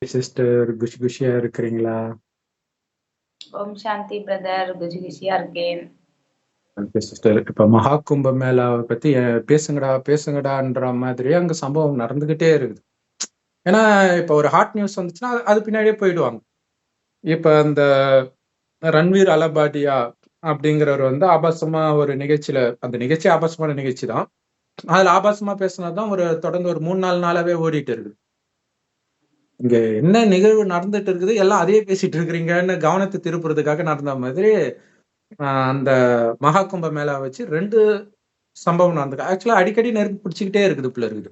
Sister குஷி குஷியா இருக்கிறீங்களா? ஓம் சாந்தி brother. குஷி குஷியா இருக்கேன். Okay sister. இப்ப மகா கும்ப மேளாவை பத்தி பேசுங்கடா பேசுங்கடான்ற மாதிரி அங்க சம்பவம் நடந்துகிட்டே இருக்குது. ஏன்னா இப்ப ஒரு ஹாட் நியூஸ் வந்துச்சுன்னா அது பின்னாடியே போயிடுவாங்க. இப்ப அந்த ரன்வீர் அலபாடியா அப்படிங்கிறவர் வந்து ஆபாசமா ஒரு நிகழ்ச்சியில, அந்த நிகழ்ச்சி ஆபாசமான நிகழ்ச்சி தான். அதுல ஆபாசமா பேசினதுதான் தொடர்ந்து ஒரு 3-4 நாளாவே ஓடிட்டு இருக்குது. இங்க என்ன நிகழ்வு நடந்துட்டு இருக்குது, எல்லாம் அதையே பேசிட்டு இருக்கிறீங்கன்னு கவனத்தை திருப்புறதுக்காக நடந்த மாதிரி அந்த மகா கும்ப மேளா வச்சு 2 சம்பவம் நடந்திருக்கு. ஆக்சுவலா அடிக்கடி நெருப்பு பிடிச்சுக்கிட்டே இருக்குது போல இருக்குது.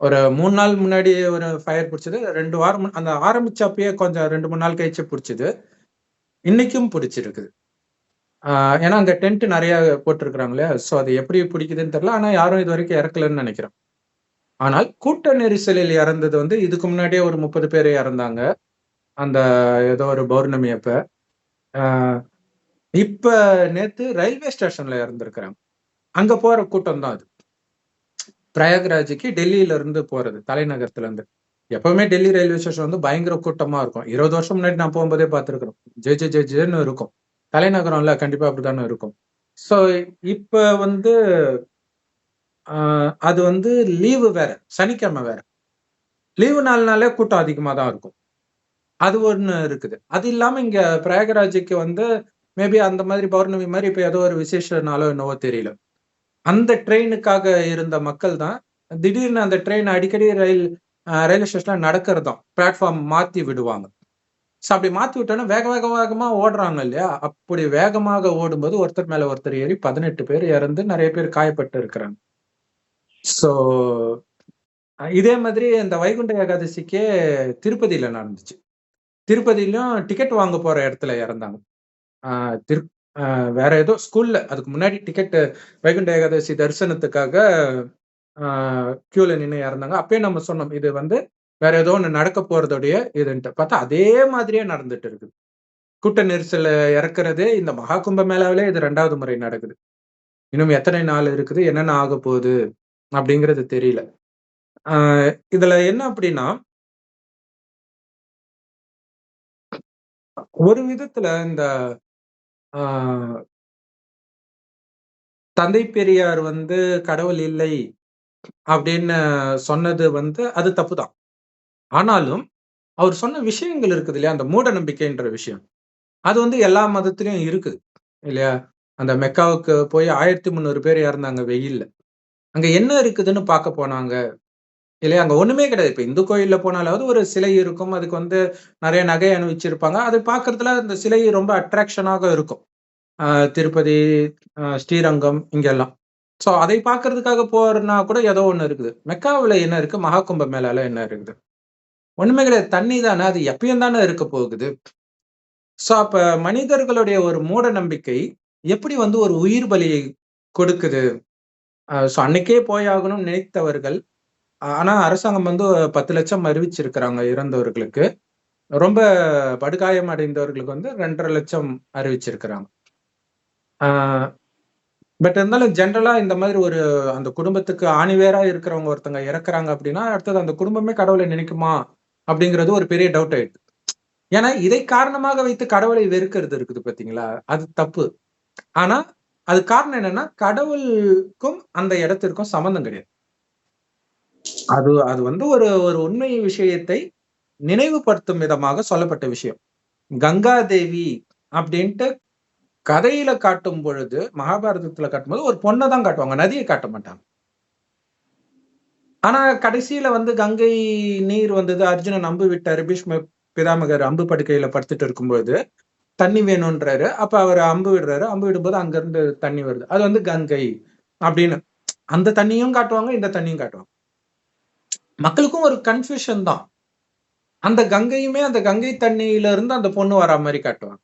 ஒரு 3 நாள் முன்னாடி ஒரு ஃபயர் பிடிச்சது. 2 வாரம் அந்த ஆரம்பிச்சப்பயே கொஞ்சம் 2, 3 நாள் கழிச்சு பிடிச்சது. இன்னைக்கும் பிடிச்சிருக்குது. ஏன்னா அங்க டென்ட் நிறைய போட்டிருக்கிறாங்க இல்லையா? ஸோ அது எப்படி பிடிக்குதுன்னு தெரியல. ஆனா யாரும் இது வரைக்கும் இறக்கலன்னு நினைக்கிறேன். ஆனால் கூட்ட நெரிசலில் இறந்தது வந்து இதுக்கு முன்னாடியே ஒரு 30 பேர் இறந்தாங்க. அந்த ஏதோ ஒரு பௌர்ணமி அப்ப. இப்ப நேத்து ரயில்வே ஸ்டேஷன்ல இறந்திருக்கிறாங்க. அங்க போற கூட்டம் தான் அது. பிரயாக்ராஜுக்கு டெல்லியில இருந்து போறது, தலைநகரத்துல இருந்து. எப்பவுமே டெல்லி ரயில்வே ஸ்டேஷன் வந்து பயங்கர கூட்டமா இருக்கும். 20 வருஷம் முன்னாடி நான் போகும்போதே பார்த்திருக்கிறோம். ஜேன்னு இருக்கும். தலைநகரம்ல கண்டிப்பா அப்படித்தானே இருக்கும். சோ இப்ப வந்து அது வந்து லீவு வேற, சனிக்கிழமை வேற. லீவு நாள்னாலே கூட்டம் அதிகமா தான் இருக்கும். அது ஒண்ணு இருக்குது. அது இல்லாம இங்க பிரயாகராஜுக்கு வந்து மேபி அந்த மாதிரி பௌர்ணமி மாதிரி இப்ப ஏதோ ஒரு விசேஷ நாளோ என்னவோ தெரியல. அந்த ட்ரெயினுக்காக இருந்த மக்கள் தான் திடீர்னு அந்த ட்ரெயின் அடிக்கடி ரயில்வே ஸ்டேஷன்ல நடக்கிறதாம். பிளாட்ஃபார்ம் மாத்தி விடுவாங்க. ஸோ அப்படி மாத்தி விட்டோன்னா வேகமா ஓடுறாங்க இல்லையா? அப்படி வேகமாக ஓடும்போது ஒருத்தர் மேல ஒருத்தர் ஏறி 18 பேர் இறந்து நிறைய பேர் காயப்பட்டு இருக்கிறாங்க. ஸோ இதே மாதிரி இந்த வைகுண்ட ஏகாதசிக்கே திருப்பதியில நடந்துச்சு. திருப்பதியிலும் டிக்கெட் வாங்க போற இடத்துல இறந்தாங்க. வேற ஏதோ ஸ்கூல்ல அதுக்கு முன்னாடி டிக்கெட் வைகுண்ட ஏகாதசி தரிசனத்துக்காக கியூல நின்று இறந்தாங்க. அப்பயே நம்ம சொன்னோம் இது வந்து வேற ஏதோ ஒண்ணு நடக்க போறதுடைய இதுன்ட்டு பார்த்தா அதே மாதிரியே நடந்துட்டு இருக்குது. கூட்ட நெரிசல் இறக்குறது இந்த மகா கும்ப மேளாவிலே இது 2வது முறை நடக்குது. இன்னும் எத்தனை நாள் இருக்குது, என்னென்ன ஆக போகுது அப்படிங்கிறது தெரியல. இதுல என்ன அப்படின்னா ஒரு விதத்துல இந்த தந்தை பெரியார் வந்து கடவுள் இல்லை அப்படின்னு சொன்னது வந்து அது தப்புதான். ஆனாலும் அவர் சொன்ன விஷயங்கள் இருக்குது இல்லையா? அந்த மூட நம்பிக்கைன்ற விஷயம். அது வந்து எல்லா மதத்திலயும் இருக்குது இல்லையா? அந்த மெக்காவுக்கு போய் 1300 பேர் இறந்தாங்க வெயில்ல. அங்க என்ன இருக்குதுன்னு பார்க்க போனாங்க இல்லையா? அங்க ஒண்ணுமே கிடையாது. இப்ப இந்து கோயில்ல போனாலாவது ஒரு சிலை இருக்கும். அதுக்கு வந்து நிறைய நகை அணிவிச்சிருப்பாங்க. அது பார்க்கறதுல அந்த சிலை ரொம்ப அட்ராக்ஷனாக இருக்கும். திருப்பதி, ஸ்ரீரங்கம் இங்கெல்லாம். ஸோ அதை பார்க்கறதுக்காக போறதுனா கூட ஏதோ ஒண்ணு இருக்குது. மெக்காவுல என்ன இருக்கு? மகா கும்ப மேளால என்ன இருக்குது? ஒண்ணுமே கிடையாது. தண்ணி தானே. அது எப்பயும் தானே இருக்க போகுது. ஸோ அப்ப மனிதர்களுடைய ஒரு மூட நம்பிக்கை எப்படி வந்து ஒரு உயிர் பலியை கொடுக்குது? ஸோ அன்னைக்கே போயாகணும்னு நினைத்தவர்கள், ஆனா அரசாங்கம் வந்து 10 லட்சம் அறிவிச்சிருக்கிறாங்க இறந்தவர்களுக்கு. ரொம்ப படுகாயம் அடைந்தவர்களுக்கு வந்து 2.5 லட்சம் அறிவிச்சிருக்கிறாங்க. பட் இருந்தாலும் ஜென்ரலா இந்த மாதிரி ஒரு அந்த குடும்பத்துக்கு ஆணிவேரா இருக்கிறவங்க ஒருத்தங்க இறக்குறாங்க அப்படின்னா, அடுத்தது அந்த குடும்பமே கடவுளை நினைக்குமா? அப்படிங்கிறது ஒரு பெரிய டவுட் ஆயிடுது. ஏன்னா இதை காரணமாக வைத்து கடவுளை வெறுக்கிறது இருக்குது பார்த்தீங்களா? அது தப்பு. ஆனா அது காரணம் என்னன்னா, கடவுளுக்கும் அந்த இடத்திற்கும் சம்மந்தம் கிடையாது. அது அது வந்து ஒரு ஒரு உண்மை விஷயத்தை நினைவுபடுத்தும் விதமாக சொல்லப்பட்ட விஷயம். கங்கா தேவி அப்படின்ட்டு கதையில காட்டும் பொழுது, மகாபாரதத்துல காட்டும்போது ஒரு பொண்ண தான் காட்டுவாங்க. நதிய காட்ட மாட்டாங்க. ஆனா கடைசியில வந்து கங்கை நீர் வந்தது. அர்ஜுனன் அம்பு விட்டாரு. பீஷ்ம பிதாமகர் அம்பு படுக்கையில படுத்துட்டு இருக்கும்போது, தண்ணி வேணும்ன்றாரு. அப்ப அவரு அம்பு விடுறாரு. அம்பு விடும்போது அங்கிருந்து தண்ணி வருது. அது வந்து கங்கை அப்படின்னு. அந்த தண்ணியும் காட்டுவாங்க, இந்த தண்ணியும் காட்டுவாங்க. மக்களுக்கும் ஒரு கன்ஃப்யூஷன் தான். அந்த கங்கையுமே அந்த கங்கை தண்ணியில இருந்து அந்த பொண்ணு வரா மாரி காட்டுவாங்க.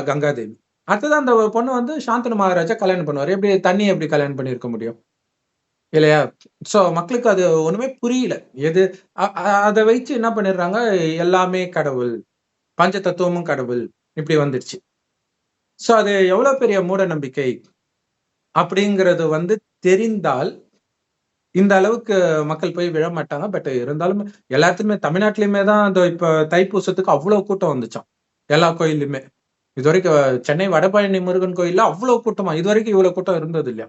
கங்காதேவி. அடுத்தது அந்த பொண்ணு வந்து சாந்தனு மகாராஜா கல்யாணம் பண்ணுவாரு. எப்படி தண்ணிய எப்படி கல்யாணம் பண்ணியிருக்க முடியும்? இல்லையா? சோ மக்களுக்கு அது ஒண்ணுமே புரியல. எது அத வைச்சு என்ன பண்ணிடுறாங்க, எல்லாமே கடவுள். பஞ்ச தத்துவமும் கடவுள். இப்படி வந்துருச்சு. சோ அது எவ்வளவு பெரிய மூட நம்பிக்கை அப்படிங்கிறது வந்து தெரிந்தால், இந்த அளவுக்கு மக்கள் போய் விழ மாட்டாங்க. பட் இருந்தாலும் எல்லாத்துலயுமே தமிழ்நாட்டிலயுமே தான் அந்த இப்ப தைப்பூசத்துக்கு அவ்வளவு கூட்டம் வந்துச்சாம். எல்லா கோயில்லையுமே. இதுவரைக்கும் சென்னை வடபழனி முருகன் கோயில்ல அவ்வளவு கூட்டமா இதுவரைக்கும் இவ்வளவு கூட்டம் இருந்தது இல்லையா.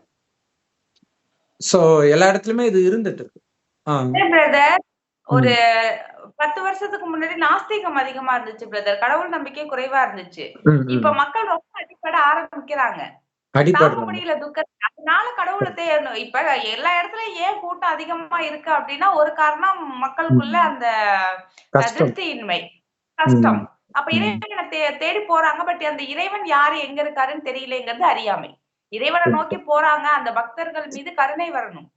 சோ எல்லா இடத்துலயுமே இது இருந்துட்டு இருக்கு. பிரதர் ஒரு ம். 10 வருஷத்துக்கு முன்னாடி நாஸ்திகம் அதிகமா இருந்துச்சு பிரதர். கடவுள் நம்பிக்கை குறைவா இருந்துச்சு. ம், இப்ப ம். மக்கள் ரொம்ப அடிபட ஆரம்பிக்கிறாங்க. தாங்க அடிபடுறாங்க. முடியல துக்கத்த. அதனால கடவுள இப்ப எல்லா இடத்துலயும் ஏன் கூட்டம் அதிகமா இருக்கு அப்டின்னா, ஒரு காரணம் மக்களுக்குள்ள ம். அந்த கஷ்டம். திருப்தியின்மை, ம். கஷ்டம். அப்ப ம். இறைவன தேடி போறாங்க. பட் அந்த இறைவன் யாரு, எங்க இருக்காருன்னு தெரியலங்கிறது அறியாமை. இறைவன நோக்கி கண்டிப்பா. போறாங்க. அந்த பக்தர்கள் மீது கருணை வரணும்.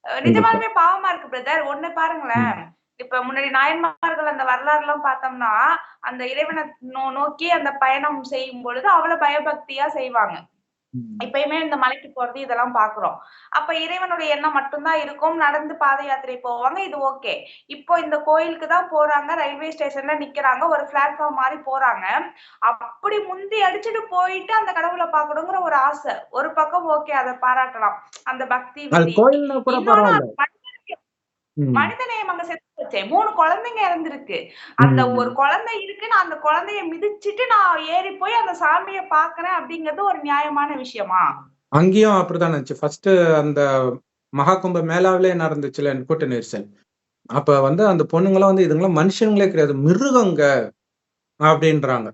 கண்டிப்பா. நிஜமாலுமே பாவமா இருக்கு பிரதர். ஒண்ணு ம். பாருங்களேன். இப்ப முன்னாடி நாயன்மார்கள் அந்த வரலாறுலாம் பார்த்தோம்னா, அந்த இறைவன நோக்கி அந்த பயணம் செய்யும் பொழுது அவ்வளவு பயபக்தியா செய்வாங்க. ம். இப்பயுமே இந்த மலைக்கு போறது இதெல்லாம் பார்க்கிறோம். அப்ப இறைவனுடைய எண்ணம் மட்டும் தான் இருக்கும். நடந்து பாத யாத்திரை போவாங்க. இது ஓகே. இப்போ இந்த கோயிலுக்கு தான் போறாங்க. ரயில்வே ஸ்டேஷன்ல நிக்கிறாங்க. ஒரு பிளாட்ஃபார்ம் மாரி போறாங்க. அப்படி முந்தி அடிச்சுட்டு போயிட்டு அந்த கடவுள பார்க்கணுங்கிற ஒரு ஆசை. ஒரு பக்கம் ஓகே அத பாராட்டலாம். அந்த பக்தி, அது வெறி. கோயில்னா கூட இன்னொன்னு பரவால்ல. மனித ம். நேயம் அங்க செத்து போச்சே. 3 குழந்தைங்க இறந்திருக்கு. அந்த ஒரு ம். குழந்தை இருக்கு. நான் அந்த குழந்தைய மிதிச்சுட்டு நான் ஏறி போய் அந்த சாமிய பார்க்கிறேன் அப்படிங்கிறது ஒரு நியாயமான விஷயமா? அங்கேயும் அப்படிதான் இருந்துச்சு. ஃபர்ஸ்ட் அந்த மகாகும்ப மேளாவிலே நடந்துச்சுல்ல கூட்ட நெரிசல். அப்ப வந்து அந்த பொண்ணுங்கலாம் வந்து இதுங்கலாம் மனுஷங்களே கிடையாது. மிருகங்க அப்படின்றாங்க.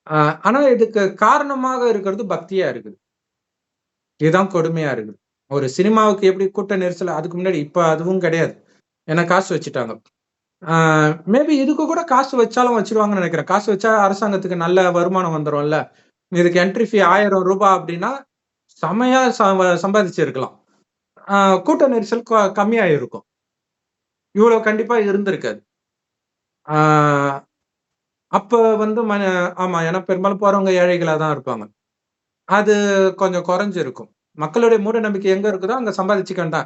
அ ஆனா இதுக்கு காரணமாக இருக்கிறது பக்தியா இருக்குது. இதுதான் கொடுமையா இருக்குது. ஒரு சினிமாவுக்கு எப்படி கூட்ட நெரிசல் அதுக்கு முன்னாடி இப்ப அதுவும் கிடையாது. ஏன்னா காசு வச்சுட்டாங்க. ஆ மேபி இதுக்கு கூட காசு வச்சாலும் வச்சுருவாங்கன்னு நெனைக்கிறேன். காசு வச்சா அரசாங்கத்துக்கு நல்ல வருமானம் வந்துரும்ல. இதுக்கு என்ட்ரி ஃபீ ரூ. 1000 அப்படின்னா, செமையா சம்பாதிச்சிருக்கலாம். ஆ கூட்ட நெரிசல் கம்மியா இருக்கும். இவ்வளோ கண்டிப்பா இருந்திருக்காது. ஆ அப்ப வந்து ஆமா. ஏன்னா பெரும்பாலும் போறவங்க ஏழைகளா தான் இருப்பாங்க. அது கொஞ்சம் குறைஞ்சிருக்கும். மக்களுடைய மூட நம்பிக்கை எங்க இருக்குதோ, அங்க சம்பாதிச்சுக்கண்டா.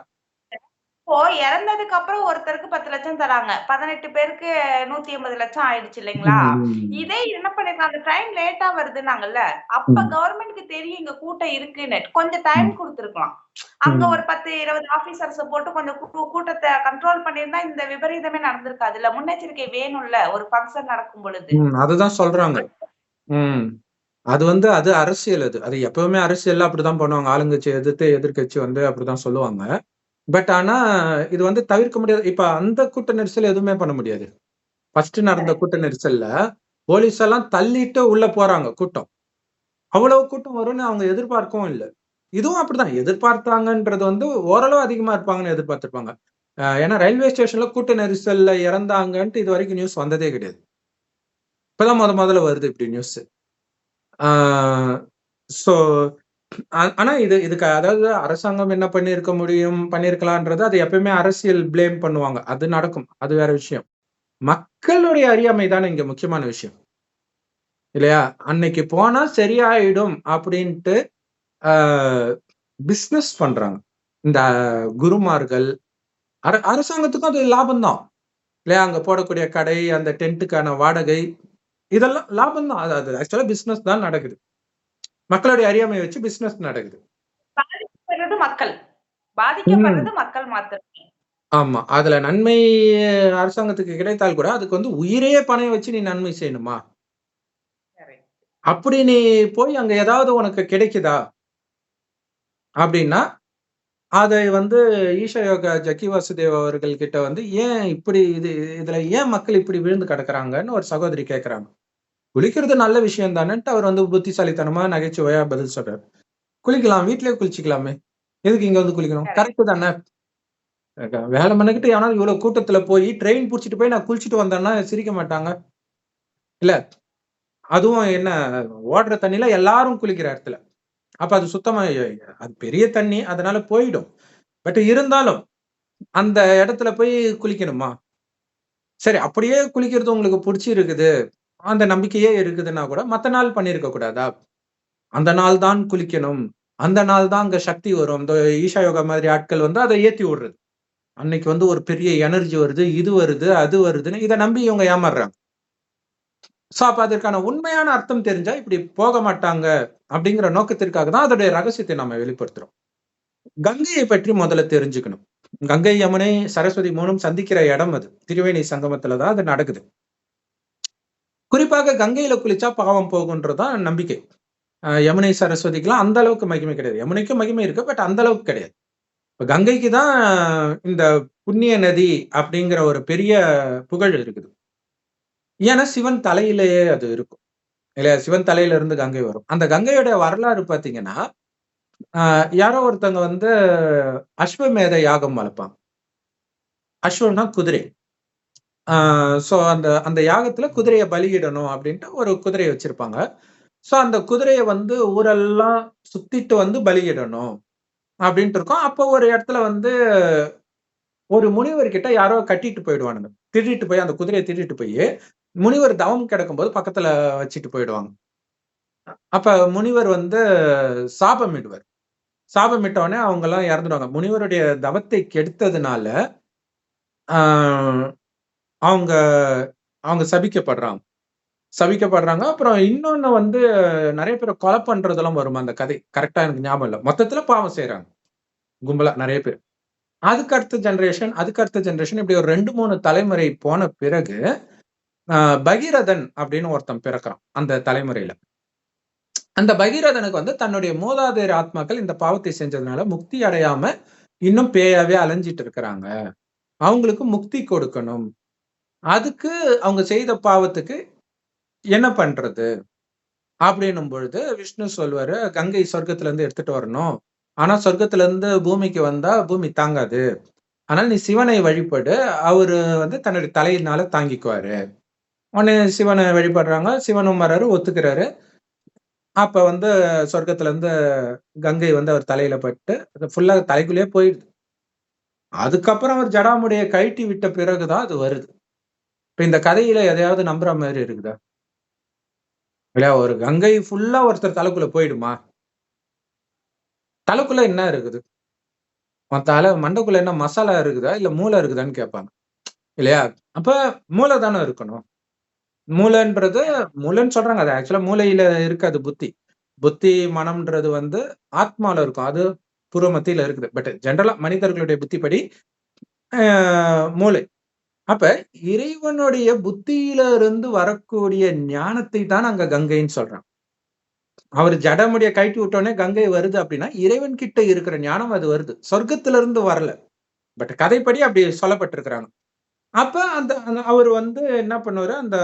இப்போ இறந்ததுக்கு அப்புறம் ஒருத்தருக்கு 10,00,000 தராங்க. 18 பேருக்கு 180,00,000 ஆயிடுச்சு இல்லைங்களா? ம், இதே என்ன பண்ணிருக்கலாம், அந்த ட்ரெயின் லேட்டா வருதுன்னாங்கல்ல. அப்ப ம், கவர்மெண்ட்க்கு தெரியும் இங்க கூட்டம் இருக்குன்னு. கொஞ்சம் டைம் ம், குடுத்துருக்கலாம். அங்க ம், ஒரு 10, 20 ஆபீசர்ஸ போட்டு கொஞ்சம் கூட்டத்த கண்ட்ரோல் பண்ணியிருந்தா இந்த விபரீதமே நடந்திருக்காதுல்ல. முன்னெச்சரிக்கை வேணும்ல ஒரு ஃபங்ஷன் நடக்கும் பொழுது. ம். அதுதான் சொல்றாங்க. ம். அது வந்து அது அரசியல் அது. அது எப்பவுமே அரசியல்ல அப்படிதான் பண்ணுவாங்க. ஆளுங்கட்சிய எதிர்த்து எதிர்க்கட்சி வந்து அப்படிதான் சொல்லுவாங்க. பட் ஆனா, இது வந்து தவிர்க்க முடியாது. இப்ப அந்த கூட்ட நெரிசல் எதுவுமே பண்ண முடியாது. ஃபர்ஸ்ட் நடந்த கூட்ட கரெக்ட். நெரிசல்ல, போலீஸ் எல்லாம் தள்ளிட்டு உள்ள போறாங்க கூட்டம். அவ்வளவு கூட்டம் வரும்னு அவங்க எதிர்பார்க்கவும் இல்ல. இதுவும் அப்படிதான். எதிர்பார்த்தாங்கன்றது வந்து ஓரளவு அதிகமா இருப்பாங்கன்னு எதிர்பார்த்திருப்பாங்க. ஏன்னா ரயில்வே ஸ்டேஷன்ல கூட்ட நெரிசல்ல இறந்தாங்கன்ட்டு இதுவரைக்கும் நியூஸ் வந்ததே கிடையாது. இப்பதான் மொதல்ல வருது இப்படி நியூஸ். ஆ சோ ஆனா இதுக்கு அதாவது அரசாங்கம் என்ன பண்ணியிருக்க முடியும், பண்ணியிருக்கலான்றது அது எப்பயுமே அரசியல் ப்ளேம் பண்ணுவாங்க. அது நடக்கும். அது வேற விஷயம். மக்களுடைய அறியாமை தானே இங்க முக்கியமான விஷயம். இல்லையா? அன்னைக்கு போனா சரியாயிடும் அப்படின்ட்டு ஆ பிசினஸ் பண்றாங்க. இந்த குருமார்கள், அரசாங்கத்துக்கும் அது லாபம் தான். இல்லையா? அங்க போடக்கூடிய கடை, அந்த டென்ட்டுக்கான வாடகை, இதெல்லாம் லாபம் தான். அது அது ஆக்சுவலா பிசினஸ் தான் நடக்குது. மக்களுடைய அறியாமைய வச்சு பிசினஸ் நடக்குது. பாதிக்கப்படுறது மக்கள். ம். பாதிக்கப்படுறது மக்கள் மாத்திரமே. ஆமா. அதுல நன்மை அரசாங்கத்துக்கு கிடைத்தால் கூட, அதுக்கு வந்து உயிரையே பணயம் வச்சு நீ நன்மை செய்யணுமா? கரெக்ட். அப்படி நீ போய் அங்க ஏதாவது உனக்கு கிடைக்குதா? அப்படின்னா, அதை வந்து ஈஷா யோகா ஜக்கி வாசுதேவ் அவர்கள் கிட்ட வந்து, ஏன் இப்படி இதுல ஏன் மக்கள் இப்படி விழுந்து கிடக்குறாங்கன்னு ஒரு சகோதரி கேட்கறாங்க. குளிக்கிறது நல்ல விஷயம் தானேன்ட்டு அவர் வந்து புத்திசாலித்தனமா, நகைச்சுவையா பதில் சொல்றாரு. குளிக்கலாம். வீட்லயே குளிச்சுக்கலாமே. எதுக்கு இங்க வந்து குளிக்கணும்? கரெக்ட். கரெக்ட் தானே. வேலை மெனக்கிட்டு எவனாவது இவ்வளவு கூட்டத்துல போய் ட்ரெயின் புடிச்சிட்டு போய் நான் குளிச்சுட்டு வந்தேன்னா சிரிக்க மாட்டாங்க. இல்ல. அதுவும் என்ன ஓடுற தண்ணீல எல்லாரும் குளிக்கிற இடத்துல. அப்ப அது சுத்தமா அது பெரிய தண்ணி. அதனால போயிடும். பட் இருந்தாலும் அந்த இடத்துல போய் குளிக்கணுமா? சரி அப்படியே குளிக்கிறது உங்களுக்கு புடிச்சிருக்குது. அந்த நம்பிக்கையே இருக்குதுன்னா கூட மத்த நாள் பண்ணியிருக்க கூடாதா? அந்த நாள் தான் குளிக்கணும். அந்த நாள் தான் அங்க சக்தி வரும். இந்த ஈஷா யோகா மாதிரி ஆட்கள் வந்து அத ஏத்தி விடுறது. அன்னைக்கு வந்து ஒரு பெரிய எனர்ஜி வருது, இது வருது, அது வருதுன்னு இத நம்பி இவங்க ஏமாறுறாங்க. சோ, அப்ப அதற்கான உண்மையான அர்த்தம் தெரிஞ்சா இப்படி போக மாட்டாங்க அப்படிங்கிற நோக்கத்திற்காக தான் அதோடைய ரகசியத்தை நம்ம வெளிப்படுத்துறோம். கங்கையை பற்றி முதல்ல தெரிஞ்சுக்கணும். கங்கை யமுனை சரஸ்வதி மூணும் சந்திக்கிற இடம் அது. திரிவேணி சங்கமத்துல தான் அது நடக்குது. குறிப்பாக கங்கையில குளிச்சா பாவம் போகுன்றதுதான் நம்பிக்கை. யமுனை சரஸ்வதிக்கெல்லாம் அந்த அளவுக்கு மகிமை கிடையாது. யமுனைக்கும் மகிமை இருக்கு. பட் அந்த அளவுக்கு கிடையாது. இப்ப கங்கைக்கு தான் இந்த புண்ணிய நதி அப்படிங்கிற ஒரு பெரிய புகழ் இருக்குது. ஏன்னா சிவன் தலையிலேயே அது இருக்கும் இல்லையா? சிவன் தலையில இருந்து கங்கை வரும். அந்த கங்கையோட வரலாறு பாத்தீங்கன்னா, யாரோ ஒருத்தவங்க வந்து அஸ்வமேத யாகம் வளர்ப்பாங்க. அஸ்வம்னா குதிரை. சோ அந்த அந்த யாகத்துல குதிரைய பலியிடணும் அப்படின்ட்டு ஒரு குதிரைய வச்சிருப்பாங்க. சோ அந்த குதிரைய வந்து ஊரெல்லாம் சுத்திட்டு வந்து பலியிடணும் அப்படின்ட்டு இருக்கும். அப்போ ஒரு இடத்துல வந்து ஒரு முனிவர் கிட்ட யாரோ கட்டிட்டு போயிடுவானுங்க. திருடிட்டு போய் அந்த குதிரைய திருடிட்டு போய், முனிவர் தவம் கிடக்கும்போது பக்கத்துல வச்சுட்டு போயிடுவாங்க. அப்ப முனிவர் வந்து சாபமிடுவார். சாபமிட்ட உடனே அவங்கலாம் இறந்துடுவாங்க. முனிவருடைய தவத்தை கெடுத்ததுனால, ஆ அவங்க அவங்க சபிக்கப்படுறாங்க. சபிக்கப்படுறாங்க. அப்புறம் இன்னொன்னு வந்து நெறைய பேர கொலை பண்றதெல்லாம் வருமா அந்த கதை. கரெக்ட்டா எனக்கு ஞாபகம் இல்ல. மொத்தத்துல பாவம் செய்றாங்க. கும்பலா நெறைய பேர். அதுக்கு அடுத்த ஜெனரேஷன் இப்படி ஒரு 2, 3 தலைமுறை போன பிறகு, அ பகீரதன் அப்படின்னு ஒருத்தன் பிறக்குறான். அந்த தலைமுறையில. அந்த பகீரதனுக்கு வந்து தன்னுடைய மூதாதையர் ஆத்மாக்கள் இந்த பாவத்தை செஞ்சதுனால முக்தி அடையாம, இன்னும் பேயாவே அலைஞ்சிட்டு இருக்கிறாங்க. அவங்களுக்கு முக்தி கொடுக்கணும். அதுக்கு அவங்க செய்த பாவத்துக்கு என்ன பண்றது? அப்படின்னும் பொழுது விஷ்ணு சொல்வாரு, கங்கை சொர்க்கத்துல இருந்து எடுத்துட்டு வரணும். ஆனா சொர்க்கத்துல இருந்து பூமிக்கு வந்தா பூமி தாங்காது. அதனால நீ சிவனை வழிபடு. அவரு வந்து தன்னுடைய தலையினால தாங்கிக்குவாரு. உடனே சிவனை வழிபடுறாங்க. சிவனும் வர்றாரு, ஒத்துக்கிறாரு. அப்ப வந்து சொர்க்கத்துல இருந்து கங்கை வந்து அவர் தலையில பட்டு, அது ஃபுல்லா தலைக்குள்ளேயே போயிடுது. அதுக்கப்புறம் அவர் ஜடாமுடிய கழட்டி விட்ட பிறகு தான் அது வருது. இப்ப இந்த கதையில எதையாவது நம்புற மாரி இருக்குதா? இல்லையா? ஒரு கங்கை ஃபுல்லா ஒருத்தர் தலைக்குள்ள போயிடுமா? தலைக்குள்ள என்ன இருக்குது? உன் தல மண்டைக்குள்ள என்ன மசாலா இருக்குதா? இல்ல மூளை இருக்குதான்னு கேட்பாங்க. இல்லையா? அப்ப மூளை தானே இருக்கணும். மூளைன்றது மூளைன்னு சொல்றாங்க. அது ஆக்சுவலா மூளையில இருக்காது புத்தி. புத்தி, மனம்ன்றது வந்து ஆத்மால இருக்கும். அது புருவ மத்தியில இருக்குது. பட் ஜெனரலா மனிதர்களுடைய புத்திப்படி அ மூளை. அப்ப இறைவனுடைய புத்தியில இருந்து வரக்கூடிய ஞானத்தை தான் அங்க கங்கைன்னு சொல்றான். அவரு ஜடமுடிய கழட்டி விட்டோனே கங்கை வருது அப்படின்னா, இறைவன் கிட்ட இருக்கிற ஞானம் அது வருது. சொர்க்கத்திலிருந்து வரல. பட் கதைப்படி அப்படி சொல்லப்பட்டிருக்கிறாங்க. அப்ப அந்த அந்த அவரு வந்து என்ன பண்ணுவாரு, அந்த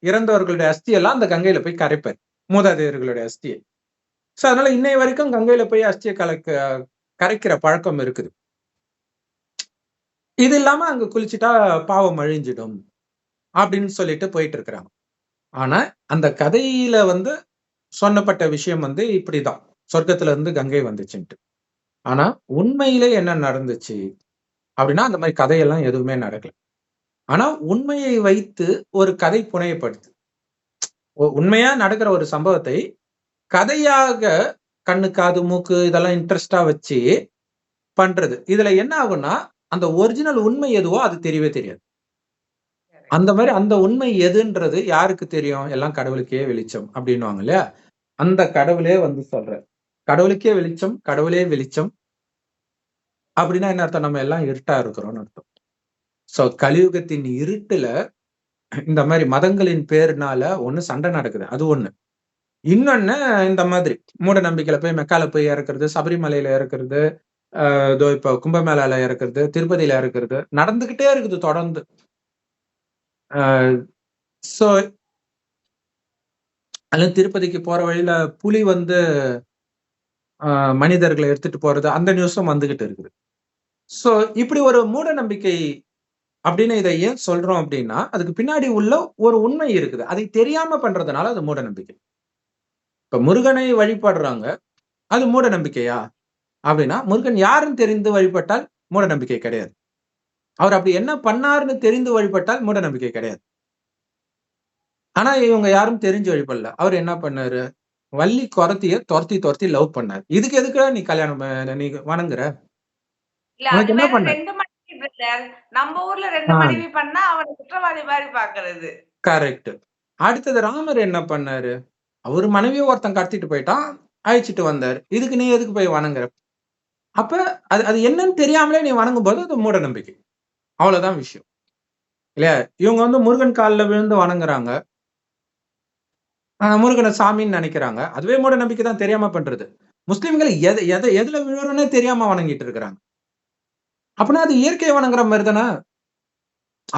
இறந்தவர்களுடைய அஸ்தியெல்லாம் அந்த கங்கையில போய் கரைப்பாரு. மூதாதையர்களுடைய அஸ்திய. சோ அதனால இன்னைய வரைக்கும் கங்கையில போய் அஸ்திய கரைக்கிற பழக்கம் இருக்குது. இது இல்லாம அங்க குளிச்சுட்டா பாவம் அழிஞ்சிடும். அப்படின்னு சொல்லிட்டு போயிட்டு இருக்கிறாங்க. ஆனா, அந்த கதையில வந்து சொல்லப்பட்ட விஷயம் வந்து இப்படிதான். சொர்க்கத்துல இருந்து கங்கை வந்துச்சுன்ட்டு. ஆனா, உண்மையிலே என்ன நடந்துச்சு? அப்படின்னா, அந்த மாரி கதையெல்லாம் எதுவுமே நடக்கல. ஆனா, உண்மையை வைத்து ஒரு கதை புனையப்படுது. உண்மையா நடக்கிற ஒரு சம்பவத்தை கதையாக கண்ணு, காது, மூக்கு இதெல்லாம் இன்ட்ரெஸ்ட்டா வச்சு பண்றது. இதுல என்ன ஆகும்னா, அந்த ஒரிஜினல் உண்மை எதுவோ அது தெரியவே தெரியாது. அந்த மாரி அந்த உண்மை எதுன்றது யாருக்கு தெரியும்? எல்லாம் கடவுளுக்கே வெளிச்சம் அப்டின்னுவாங்க இல்லையா? அந்த கடவுளே வந்து சொல்றாரு. கடவுளுக்கே வெளிச்சம், கடவுளே வெளிச்சம் அப்டின்னா என்ன அர்த்தம்? நம்ம எல்லாம் இருட்டா இருக்கிறோம்னு அர்த்தம். சோ கலியுகத்தின் இருட்டுல இந்த மாரி மதங்களின் பேருனால ஒண்ணு சண்டை நடக்குது. அது ஒண்ணு. இன்னொன்னு இந்த மாதிரி மூட நம்பிக்கையில போய் மெக்கால போய் இறக்குறது, சபரிமலையில இறக்குறது, இதோ இப்ப கும்பமேளால இறக்குறது, திருப்பதியில இறக்குறது நடந்துகிட்டே இருக்குது தொடர்ந்து. அ சோ அதுவும் திருப்பதிக்கு போற வழியில புலி வந்து மனிதர்கள எடுத்துட்டு போறது, அந்த நியூஸும் வந்துகிட்டு இருக்குது. சோ இப்படி ஒரு மூட நம்பிக்கை அப்படின்னு இத ஏன் சொல்றோம் அப்படின்னா, அதுக்கு பின்னாடி உள்ள ஒரு உண்மை இருக்குது. அதை தெரியாம பண்றதுனால அது மூட நம்பிக்கை. இப்ப முருகனை வழிபடுறாங்க. அது மூட நம்பிக்கையா? அப்படின்னா, முருகன் யாருன்னு தெரிந்து வழிபட்டால் மூட நம்பிக்கை கிடையாது. அவர் அப்படி என்ன பண்ணாருன்னு தெரிந்து வழிபட்டால் மூட நம்பிக்கை கிடையாது. ஆனா இவங்க யாரும் தெரிஞ்சு வழிபடல. அவரு என்ன பண்ணாரு? வள்ளி கொறத்திய தொரத்தி தொரத்தி லவ் பண்ணாரு. இதுக்கு எதுக்குடா நீ கல்யாணம் நீ வணங்குற? இல்ல அது உனக்கு என்ன பேரு பண்ண? 2 மனைவி பிரதர். நம்ம ஊர்ல 2 ஆ மனைவி பண்ணா அவன குற்றவாளி மாரி பாக்குறது. கரெக்ட். அடுத்தது ராமர் என்ன பண்ணாரு? அவரு மனைவிய ஒருத்தன் கடத்திட்டு போயிட்டான். அழைச்சுட்டு வந்தாரு. இதுக்கு நீ எதுக்கு போய் வணங்குற? அப்ப அது அது என்னன்னு தெரியாமலே நீ வணங்கும் போது அது மூட நம்பிக்கை. அவ்வளவுதான் விஷயம் இல்லையா? இவங்க வந்து முருகன் காலில் விழுந்து வணங்குறாங்க, முருகனை சாமின்னு நினைக்கிறாங்க. அதுவே மூட நம்பிக்கை தான், தெரியாம பண்றது. முஸ்லிம்கள் எதுல விழுறோன்னே தெரியாம வணங்கிட்டு இருக்கிறாங்க. அப்படின்னா அது இயற்கையை வணங்குற மாதிரி தானே.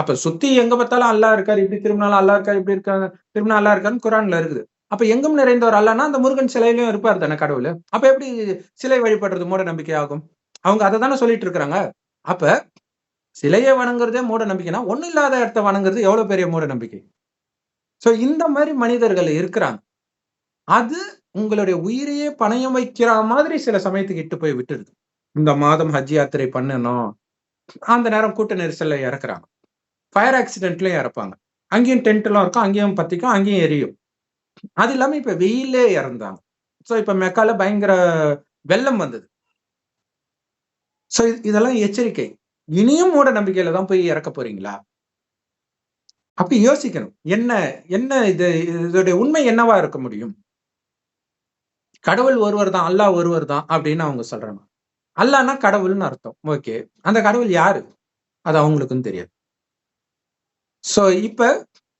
அப்ப சுத்தி எங்க பார்த்தாலும் அல்லாஹ் இருக்காரு, இப்படி திரும்பினாலும் அல்லாஹ் இருக்காரு, இப்படி இருக்காங்க, திரும்பினா அல்லாஹ் இருக்காருன்னு குர்ஆன்ல இருக்குது. அப்ப எங்கும் நிறைந்தவர் அல்லாஹ்னா அந்த முருகன் சிலையிலயும் இருப்பார் தானே கடவுளு. அப்ப எப்படி சிலை வழிபடுறது மூட நம்பிக்கை ஆகும்? அவங்க அதை தானே சொல்லிட்டு இருக்கிறாங்க. அப்ப சிலையை வணங்குறதே மூட நம்பிக்கைனா, ஒண்ணும் இல்லாத இடத்த வணங்குறது எவ்வளவு பெரிய மூட நம்பிக்கை. சோ இந்த மாதிரி மனிதர்கள் இருக்கிறாங்க. அது உங்களுடைய உயிரையே பணயம் வைக்கிற மாதிரி சில சமயத்துக்கு இட்டு போய் விட்டுருது. இந்த மாதம் ஹஜ் யாத்திரை பண்ணணும், அந்த நேரம் கூட்ட நெரிசல்ல இறக்குறாங்க. ஃபயர் ஆக்சிடென்ட்லயும் இறப்பாங்க. அங்கேயும் டென்ட் எல்லாம் இருக்கும், அங்கேயும் பத்திக்கும், அங்கேயும் எரியும். அது இல்லாம இப்ப வெயிலே இறந்தாங்க. சோ இப்ப மெக்கால பயங்கர வெள்ளம் வந்தது. சோ இதெல்லாம் எச்சரிக்கை. இனியும் மூட நம்பிக்கையில தான் போய் இறக்க போறீங்களா? அப்ப யோசிக்கணும். என்ன என்ன இது, இதோடைய உண்மை என்னவா இருக்க முடியும்? கடவுள் ஒருவர் தான், அல்லாஹ் ஒருவர் தான் அப்படின்னு அவங்க சொல்றாங்க. அல்லாஹ்னா கடவுள்னு அர்த்தம். ஓகே. அந்த கடவுள் யாரு? அது அவங்களுக்கும் தெரியாது. சோ இப்ப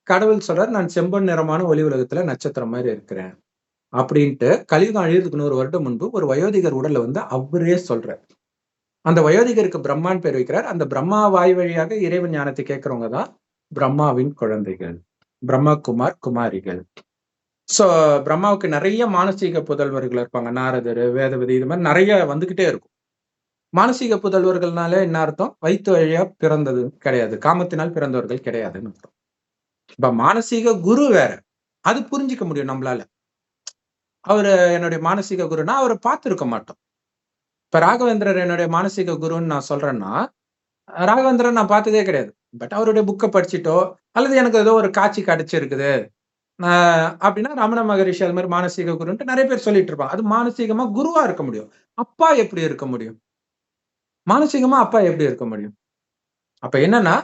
கடவுள் சொல்றாரு, நான் செம்பொன் நிறமான ஒளி உலகத்துல நட்சத்திரம் மாதிரி இருக்கிறேன் அப்படின்ட்டு கலியுகம் அழியறதுக்கு 100 வருடம் முன்பு ஒரு வயோதிகர் உடல்ல வந்து அவரே சொல்றார். அந்த வயோதிகருக்கு பிரம்மான்னு பேர் வைக்கிறார். அந்த பிரம்மா வாய் வழியாக இறைவன் ஞானத்தை கேட்கிறவங்க தான் பிரம்மாவின் குழந்தைகள், பிரம்மா குமார் குமாரிகள். சோ பிரம்மாவுக்கு நிறைய மானசீக புதல்வர்கள் இருப்பாங்க. நாரதர், வேதவதி, இது மாதிரி நிறைய வந்துகிட்டே இருக்கும். மானசீக புதல்வர்கள்னாலே என்ன அர்த்தம்? வயிற்று வழியா பிறந்தது கிடையாது, காமத்தினால் பிறந்தவர்கள் கிடையாதுன்னு அர்த்தம். இப்ப மானசீக குரு வேற, அது புரிஞ்சுக்க முடியும் நம்மளால. அவரு என்னுடைய மானசீக குருன்னா அவரை பார்த்திருக்க மாட்டோம். இப்ப ராகவேந்திரர் என்னுடைய மானசீக குருன்னு நான் சொல்றேன்னா, ராகவேந்திரன் நான் பார்த்ததே கிடையாது. பட் அவருடைய புக்க படிச்சுட்டோ, அல்லது எனக்கு ஏதோ ஒரு காட்சி கிடைச்சிருக்குது அப்படின்னா, ரமண மகரிஷி அது மாதிரி மானசீக குருன்ட்டு நிறைய பேர் சொல்லிட்டு இருப்பாங்க. அது மானசீகமா குருவா இருக்க முடியும். அப்பா எப்படி இருக்க முடியும்? மானசீகமா அப்பா எப்படி இருக்க முடியும்? அப்ப என்னன்னா,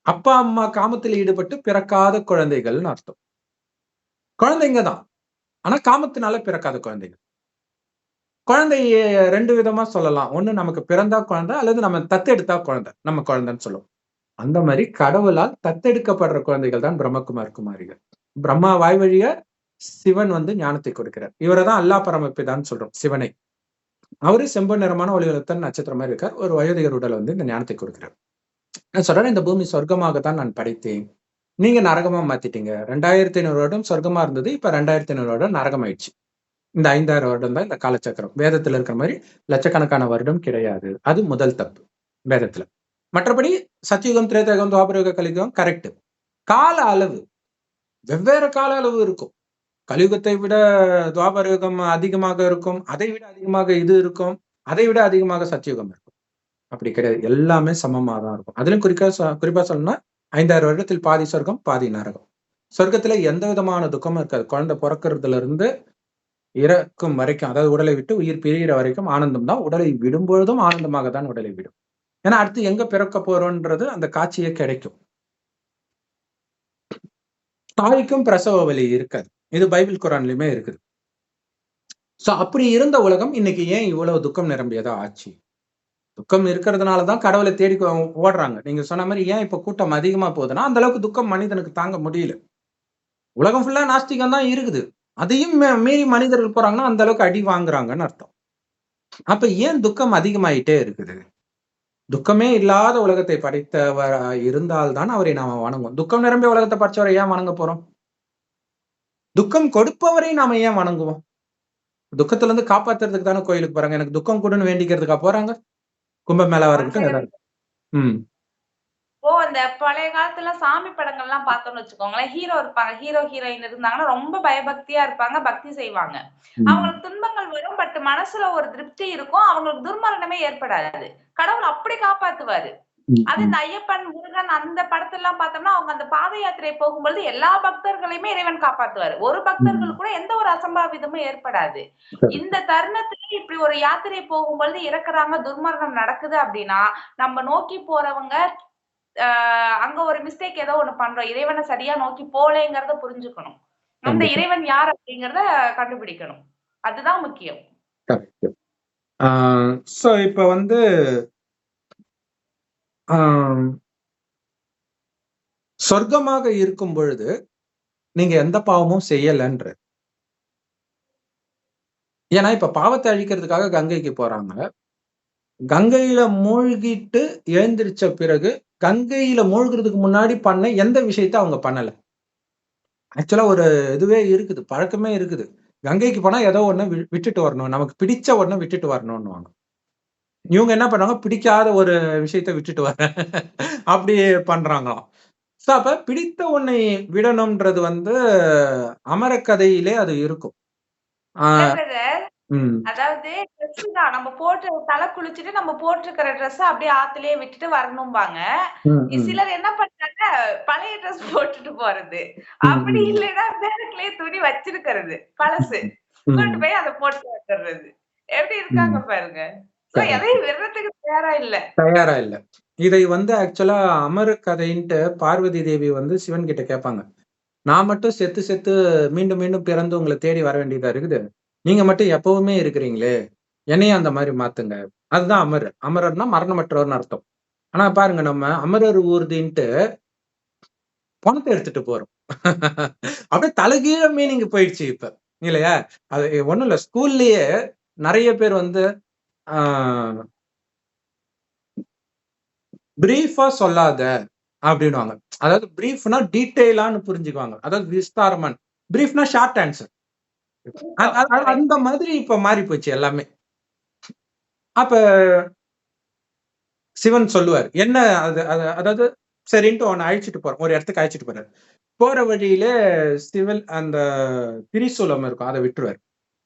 அப்பா அம்மா காமத்தில் ஈடுபட்டு பிறக்காத குழந்தைகள்னு அர்த்தம். குழந்தைங்க தான். ஆனா காமத்தினால பிறக்காத குழந்தைகள். குழந்தைய 2 விதமா சொல்லலாம். ஒண்ணு நமக்கு பிறந்தா குழந்தை, அல்லது நம்ம தத்தெடுத்தா குழந்தை. நம்ம குழந்தைன்னு சொல்லுவோம். அந்த மாரி கடவுளால் தத்தெடுக்கப்படுற குழந்தைகள் தான் பிரம்மகுமார் குமாரிகள். பிரம்மா வாய் வழியா சிவன் வந்து ஞானத்தை கொடுக்கிறார். இவரை தான் அல்லாஹ் பரமபிதான்னு சொல்றோம், சிவனை. அவரு செம்பொன் நிறமான ஒளிவலத்தன் நட்சத்திரம் மாதிரி இருக்கார். ஒரு வயோதிகர் உடல் வந்து இந்த ஞானத்தை கொடுக்கிறார். நான் சொல்றேன், இந்த பூமி சொர்க்கமாகத்தான் நான் படைத்தேன். நீங்க நரகமா மாத்திட்டீங்க. 2500 வருடம் சொர்க்கமா இருந்தது. இப்ப 2500 வருடம் நரகம் ஆயிடுச்சு. இந்த 5000 வருடம் தான் இந்த காலச்சக்கரம். வேதத்துல இருக்கிற மாதிரி லட்சக்கணக்கான வருடம் கிடையாது. அது முதல் தப்பு வேதத்துல. மற்றபடி சத்தியுகம், திரேதாயுகம், துவாபரயுகம், கலியுகம் கரெக்ட். கால அளவு வெவ்வேறு கால அளவு இருக்கும். கலியுகத்தை விட துவாபரயுகம் அதிகமாக இருக்கும். அதை விட அதிகமாக இது இருக்கும். அதை விட அதிகமாக சத்தியுகம் இருக்கும். அப்படி கிடையாது. எல்லாமே சமமா தான் இருக்கும். அதிலும் குறிப்பா சொல்லணும்னா 5000 வருடத்தில் பாதி சொர்க்கம், பாதி நரகம். சொர்க்கத்துல எந்த விதமான துக்கமும் இருக்காது. குழந்தை பிறக்கிறதுல இருந்து இறக்கும் வரைக்கும், அதாவது உடலை விட்டு உயிர் பிரிகிற வரைக்கும் ஆனந்தம் தான். உடலை விடும் பொழுதும் ஆனந்தமாக தான் உடலை விடும். ஏன்னா அடுத்து எங்க பிறக்க போறோம்ன்றது அந்த காட்சியே கிடைக்கும். தாய்க்கும் பிரசவ வலி இருக்காது. இது பைபிள் குரான்லயுமே இருக்குது. சோ அப்படி இருந்த உலகம் இன்னைக்கு ஏன் இவ்வளவு துக்கம் நிரம்பியதா ஆச்சு? துக்கம் இருக்கிறதுனாலதான் கடவுளை தேடி ஓடுறாங்க. நீங்க சொன்ன மாதிரி ஏன் இப்ப கூட்டம் அதிகமா போகுதுன்னா, அந்த அளவுக்கு துக்கம் மனிதனுக்கு தாங்க முடியல. உலகம் ஃபுல்லா நாஸ்திகம் தான் இருக்குது. அதையும் மீறி மனிதர்கள் போறாங்கன்னா அந்த அளவுக்கு அடி வாங்குறாங்கன்னு அர்த்தம். அப்ப ஏன் துக்கம் அதிகமாயிட்டே இருக்குது? துக்கமே இல்லாத உலகத்தை படைத்தவர் இருந்தால்தான் அவரை நாம வணங்குவோம். துக்கம் நிரம்பிய உலகத்தை படைச்சவரை ஏன் வணங்க போறோம்? துக்கம் கொடுப்பவரை நாம ஏன் வணங்குவோம்? துக்கத்துல இருந்து காப்பாத்துறதுக்கு தானே கோயிலுக்கு போறாங்க. எனக்கு துக்கம் கொடுன்னு வேண்டிக்கிறதுக்கா போறாங்க? கும்பமேளாவா இருக்கட்டும், ஏதாவது. அந்த பழைய காலத்துல சாமி படங்கள்லாம் பார்த்தோம்னு வச்சுக்கோங்களேன், ஹீரோ இருப்பாங்க. ஹீரோ, ஹீரோயின் இருந்தாங்கன்னா ரொம்ப பயபக்தியா இருப்பாங்க. பக்தி செய்வாங்க. அவங்களுக்கு துன்பங்கள் வரும். பட் மனசுல ஒரு திருப்தி இருக்கும். அவங்களுக்கு துர்மரணமே ஏற்படாது. கடவுள் அப்படி காப்பாத்துவாரு. அது இந்த ஐயப்பன், முருகன் அந்த படத்தெல்லாம் பார்த்தோம்னா, அவங்க அந்த பாத யாத்திரை போகும்பொழுது எல்லா பக்தர்களையுமே இறைவன் காப்பாத்துவாரு. ஒரு பக்தர்கள் கூட எந்த ஒரு அசம்பாவிதமும் ஏற்படாது. இந்த தருணத்துல இப்படி ஒரு யாத்திரை போகும்பொழுது இறக்குறாங்க, துர்மரணம் நடக்குது அப்படின்னா, நம்ம நோக்கி போறவங்க அங்க ஒரு மிஸ்டேக் ஏதோ ஒண்ணு பண்றோம். இறைவனை சரியா நோக்கி போலேங்கிறத புரிஞ்சுக்கணும். அந்த இறைவன் யார் அப்படிங்கிறத கண்டுபிடிக்கணும். அதுதான் முக்கியம். ஸோ இப்ப வந்து ஆஹ் சொர்க்கமாக இருக்கும் பொழுது நீங்க எந்த பாவமும் செய்யலன்ற. ஏன்னா இப்ப பாவத்தை அழிக்கிறதுக்காக கங்கைக்கு போறாங்க. கங்கையில மூழ்கிட்டு எழுந்திருச்ச பிறகு கங்கையில மூழ்குறதுக்கு முன்னாடி பண்ண எந்த விஷயத்த அவங்க பண்ணல. ஆக்சுவலா ஒரு இதுவே இருக்குது, பழக்கமே இருக்குது. கங்கைக்கு போனா ஏதோ ஒண்ணு விட்டுட்டு வரணும், நமக்கு பிடிச்ச ஒண்ண விட்டுட்டு வரணும்னுவாங்க. இவங்க என்ன பண்ணாங்க, பிடிக்காத ஒரு விஷயத்த விட்டுட்டு வர அப்படி பண்றாங்களாம். சோ அப்ப பிடித்த ஒன்னை விடணும்ன்றது வந்து அமரக்கதையிலே அது இருக்கும். இல்ல ஆஹ் பிரதர். உம் அதாவது ட்ரெஸ் தான் நம்ம போட்டு தலை குளிச்சுட்டு நம்ம போட்டிருக்கிற ட்ரெஸ் அப்படியே ஆத்துலயே விட்டுட்டு வரணும்பாங்க. உம் உம் சிலர் என்ன பண்றாங்க, பழைய ட்ரெஸ் போட்டுட்டு போறது. உம் அப்படி உம் இல்லைன்னா பேக்லயே துணி வச்சிருக்கிறது பழசு. உம் கொண்டு போய் அதை போட்டு வந்துடுறது. எப்படி உம் இருக்காங்க பாருங்க. So correct. எதையும் விடுறதுக்கு தயாரா இல்ல. தயாரா இல்ல. இதை வந்து ஆக்சுவலா அமர கதைன்ட்டு பார்வதி தேவி வந்து சிவன் கிட்ட கேட்பாங்க. நான் மட்டும் செத்து செத்து மீண்டும் மீண்டும் பிறந்து உங்களை தேடி வர வேண்டியதா இருக்குது. நீங்க மட்டும் எப்பவுமே இருக்கிறீங்களே, என்னையும் அந்த மாதிரி மாத்துங்க. அதுதான் அமரர். அமரர்னா மரணமற்றவர்னு அர்த்தம். ஆனா பாருங்க, நம்ம அமரர் ஊர்தின்ட்டு பணத்தை எடுத்துட்டு போறோம். அப்படியே தலைகீழ மீனிங் போயிடுச்சு இப்ப, இல்லையா? அது ஒண்ணும் இல்ல, ஸ்கூல்லயே நிறைய பேர் வந்து ஆஹ் பிரீஃபா சொல்லாத அப்படின்னுவாங்க. அதாவது பிரீஃப்னா டீட்டெயிலான்னு புரிஞ்சுக்குவாங்க, அதாவது விஸ்தாரமான. பிரீஃப்னா ஷார்ட் ஆன்சர். அந்த கரெக்ட். மாதிரி இப்ப மாறி போச்சு எல்லாமே. அப்ப சிவன் சொல்லுவார் என்ன, அதாவது சரின்ட்டு உன்னை அழைச்சிட்டு போறோம், ஒரு இடத்துக்கு அழைச்சிட்டு போறாரு. போற வழியில சிவன் அந்த திரிசூலம் இருக்கும், அதை விட்டுருவார்.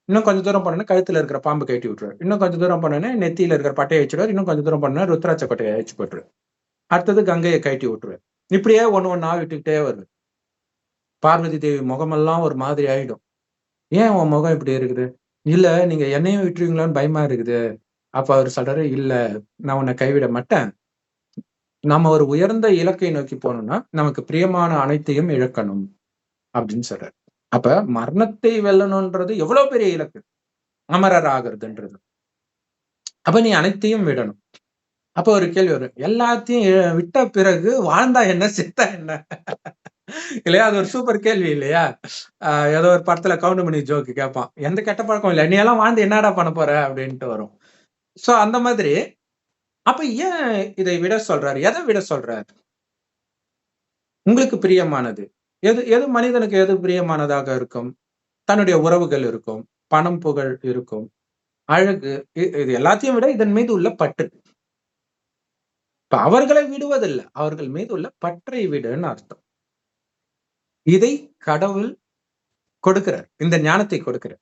இன்னும் கொஞ்சம் தூரம் போனோன்னா கழுத்துல இருக்கிற பாம்பு கட்டி விட்டுருவார். இன்னும் கொஞ்சம் தூரம் போனோன்னா நெத்தியில இருக்கிற பட்டையை வச்சுடுவார். இன்னும் கொஞ்சம் தூரம் போனோன்னா ருத்ராட்ச கொட்டையை அழைச்சு போட்டுருவார். அடுத்தது கங்கையை கட்டி விட்டுருவார். இப்படியே ஒண்ணு விட்டுக்கிட்டே வருது. பார்வதி தேவி முகமெல்லாம் ஒரு மாதிரி ஆயிடும். ஏன் உன் முகம் இப்படி இருக்குது? இல்ல, நீங்க என்னையும் விட்டுருவீங்களான்னு பயமா இருக்குது. அப்ப அவர் சொல்றாரு, இல்ல, நான் உன்னை கைவிட மாட்டேன். நம்ம ஒரு உயர்ந்த இலக்கை நோக்கி போகணும்னா நமக்கு பிரியமான அனைத்தையும் இழக்கணும் அப்படின்னு சொல்றாரு. அப்ப மரணத்தை வெல்லணும்ன்றது எவ்வளவு பெரிய இலக்கு, அமரர் ஆகுறதுன்றது. அப்ப நீ அனைத்தையும் விடணும். அப்ப ஒரு கேள்வி வரும், எல்லாத்தையும் விட்ட பிறகு வாழ்ந்தா என்ன, செத்தா என்ன? இல்லையா? அது ஒரு சூப்பர் கேள்வி இல்லையா? ஏதோ ஒரு படத்துல கவுண்டமணி ஜோக்கு கேட்பான், எந்த கெட்ட பழக்கம் இல்லை, நீ எல்லாம் வாழ்ந்து என்னடா பண்ண போற அப்படின்ட்டு வரும். சோ அந்த மாதிரி அப்ப ஏன் இதை விட சொல்றாரு? எதை விட சொல்றாரு? உங்களுக்கு பிரியமானது எது? எது மனிதனுக்கு எது பிரியமானதாக இருக்கும்? தன்னுடைய உறவுகள் இருக்கும், பணம் புகழ் இருக்கும், அழகு, இது எல்லாத்தையும் விட இதன் மீது உள்ள பற்று. இப்ப அவர்களை விடுவதில்லை, அவர்கள் மீது உள்ள பற்றை விடுன்னு அர்த்தம். இதை கடவுள் கொடுக்கிறார், இந்த ஞானத்தை கொடுக்கிறார்.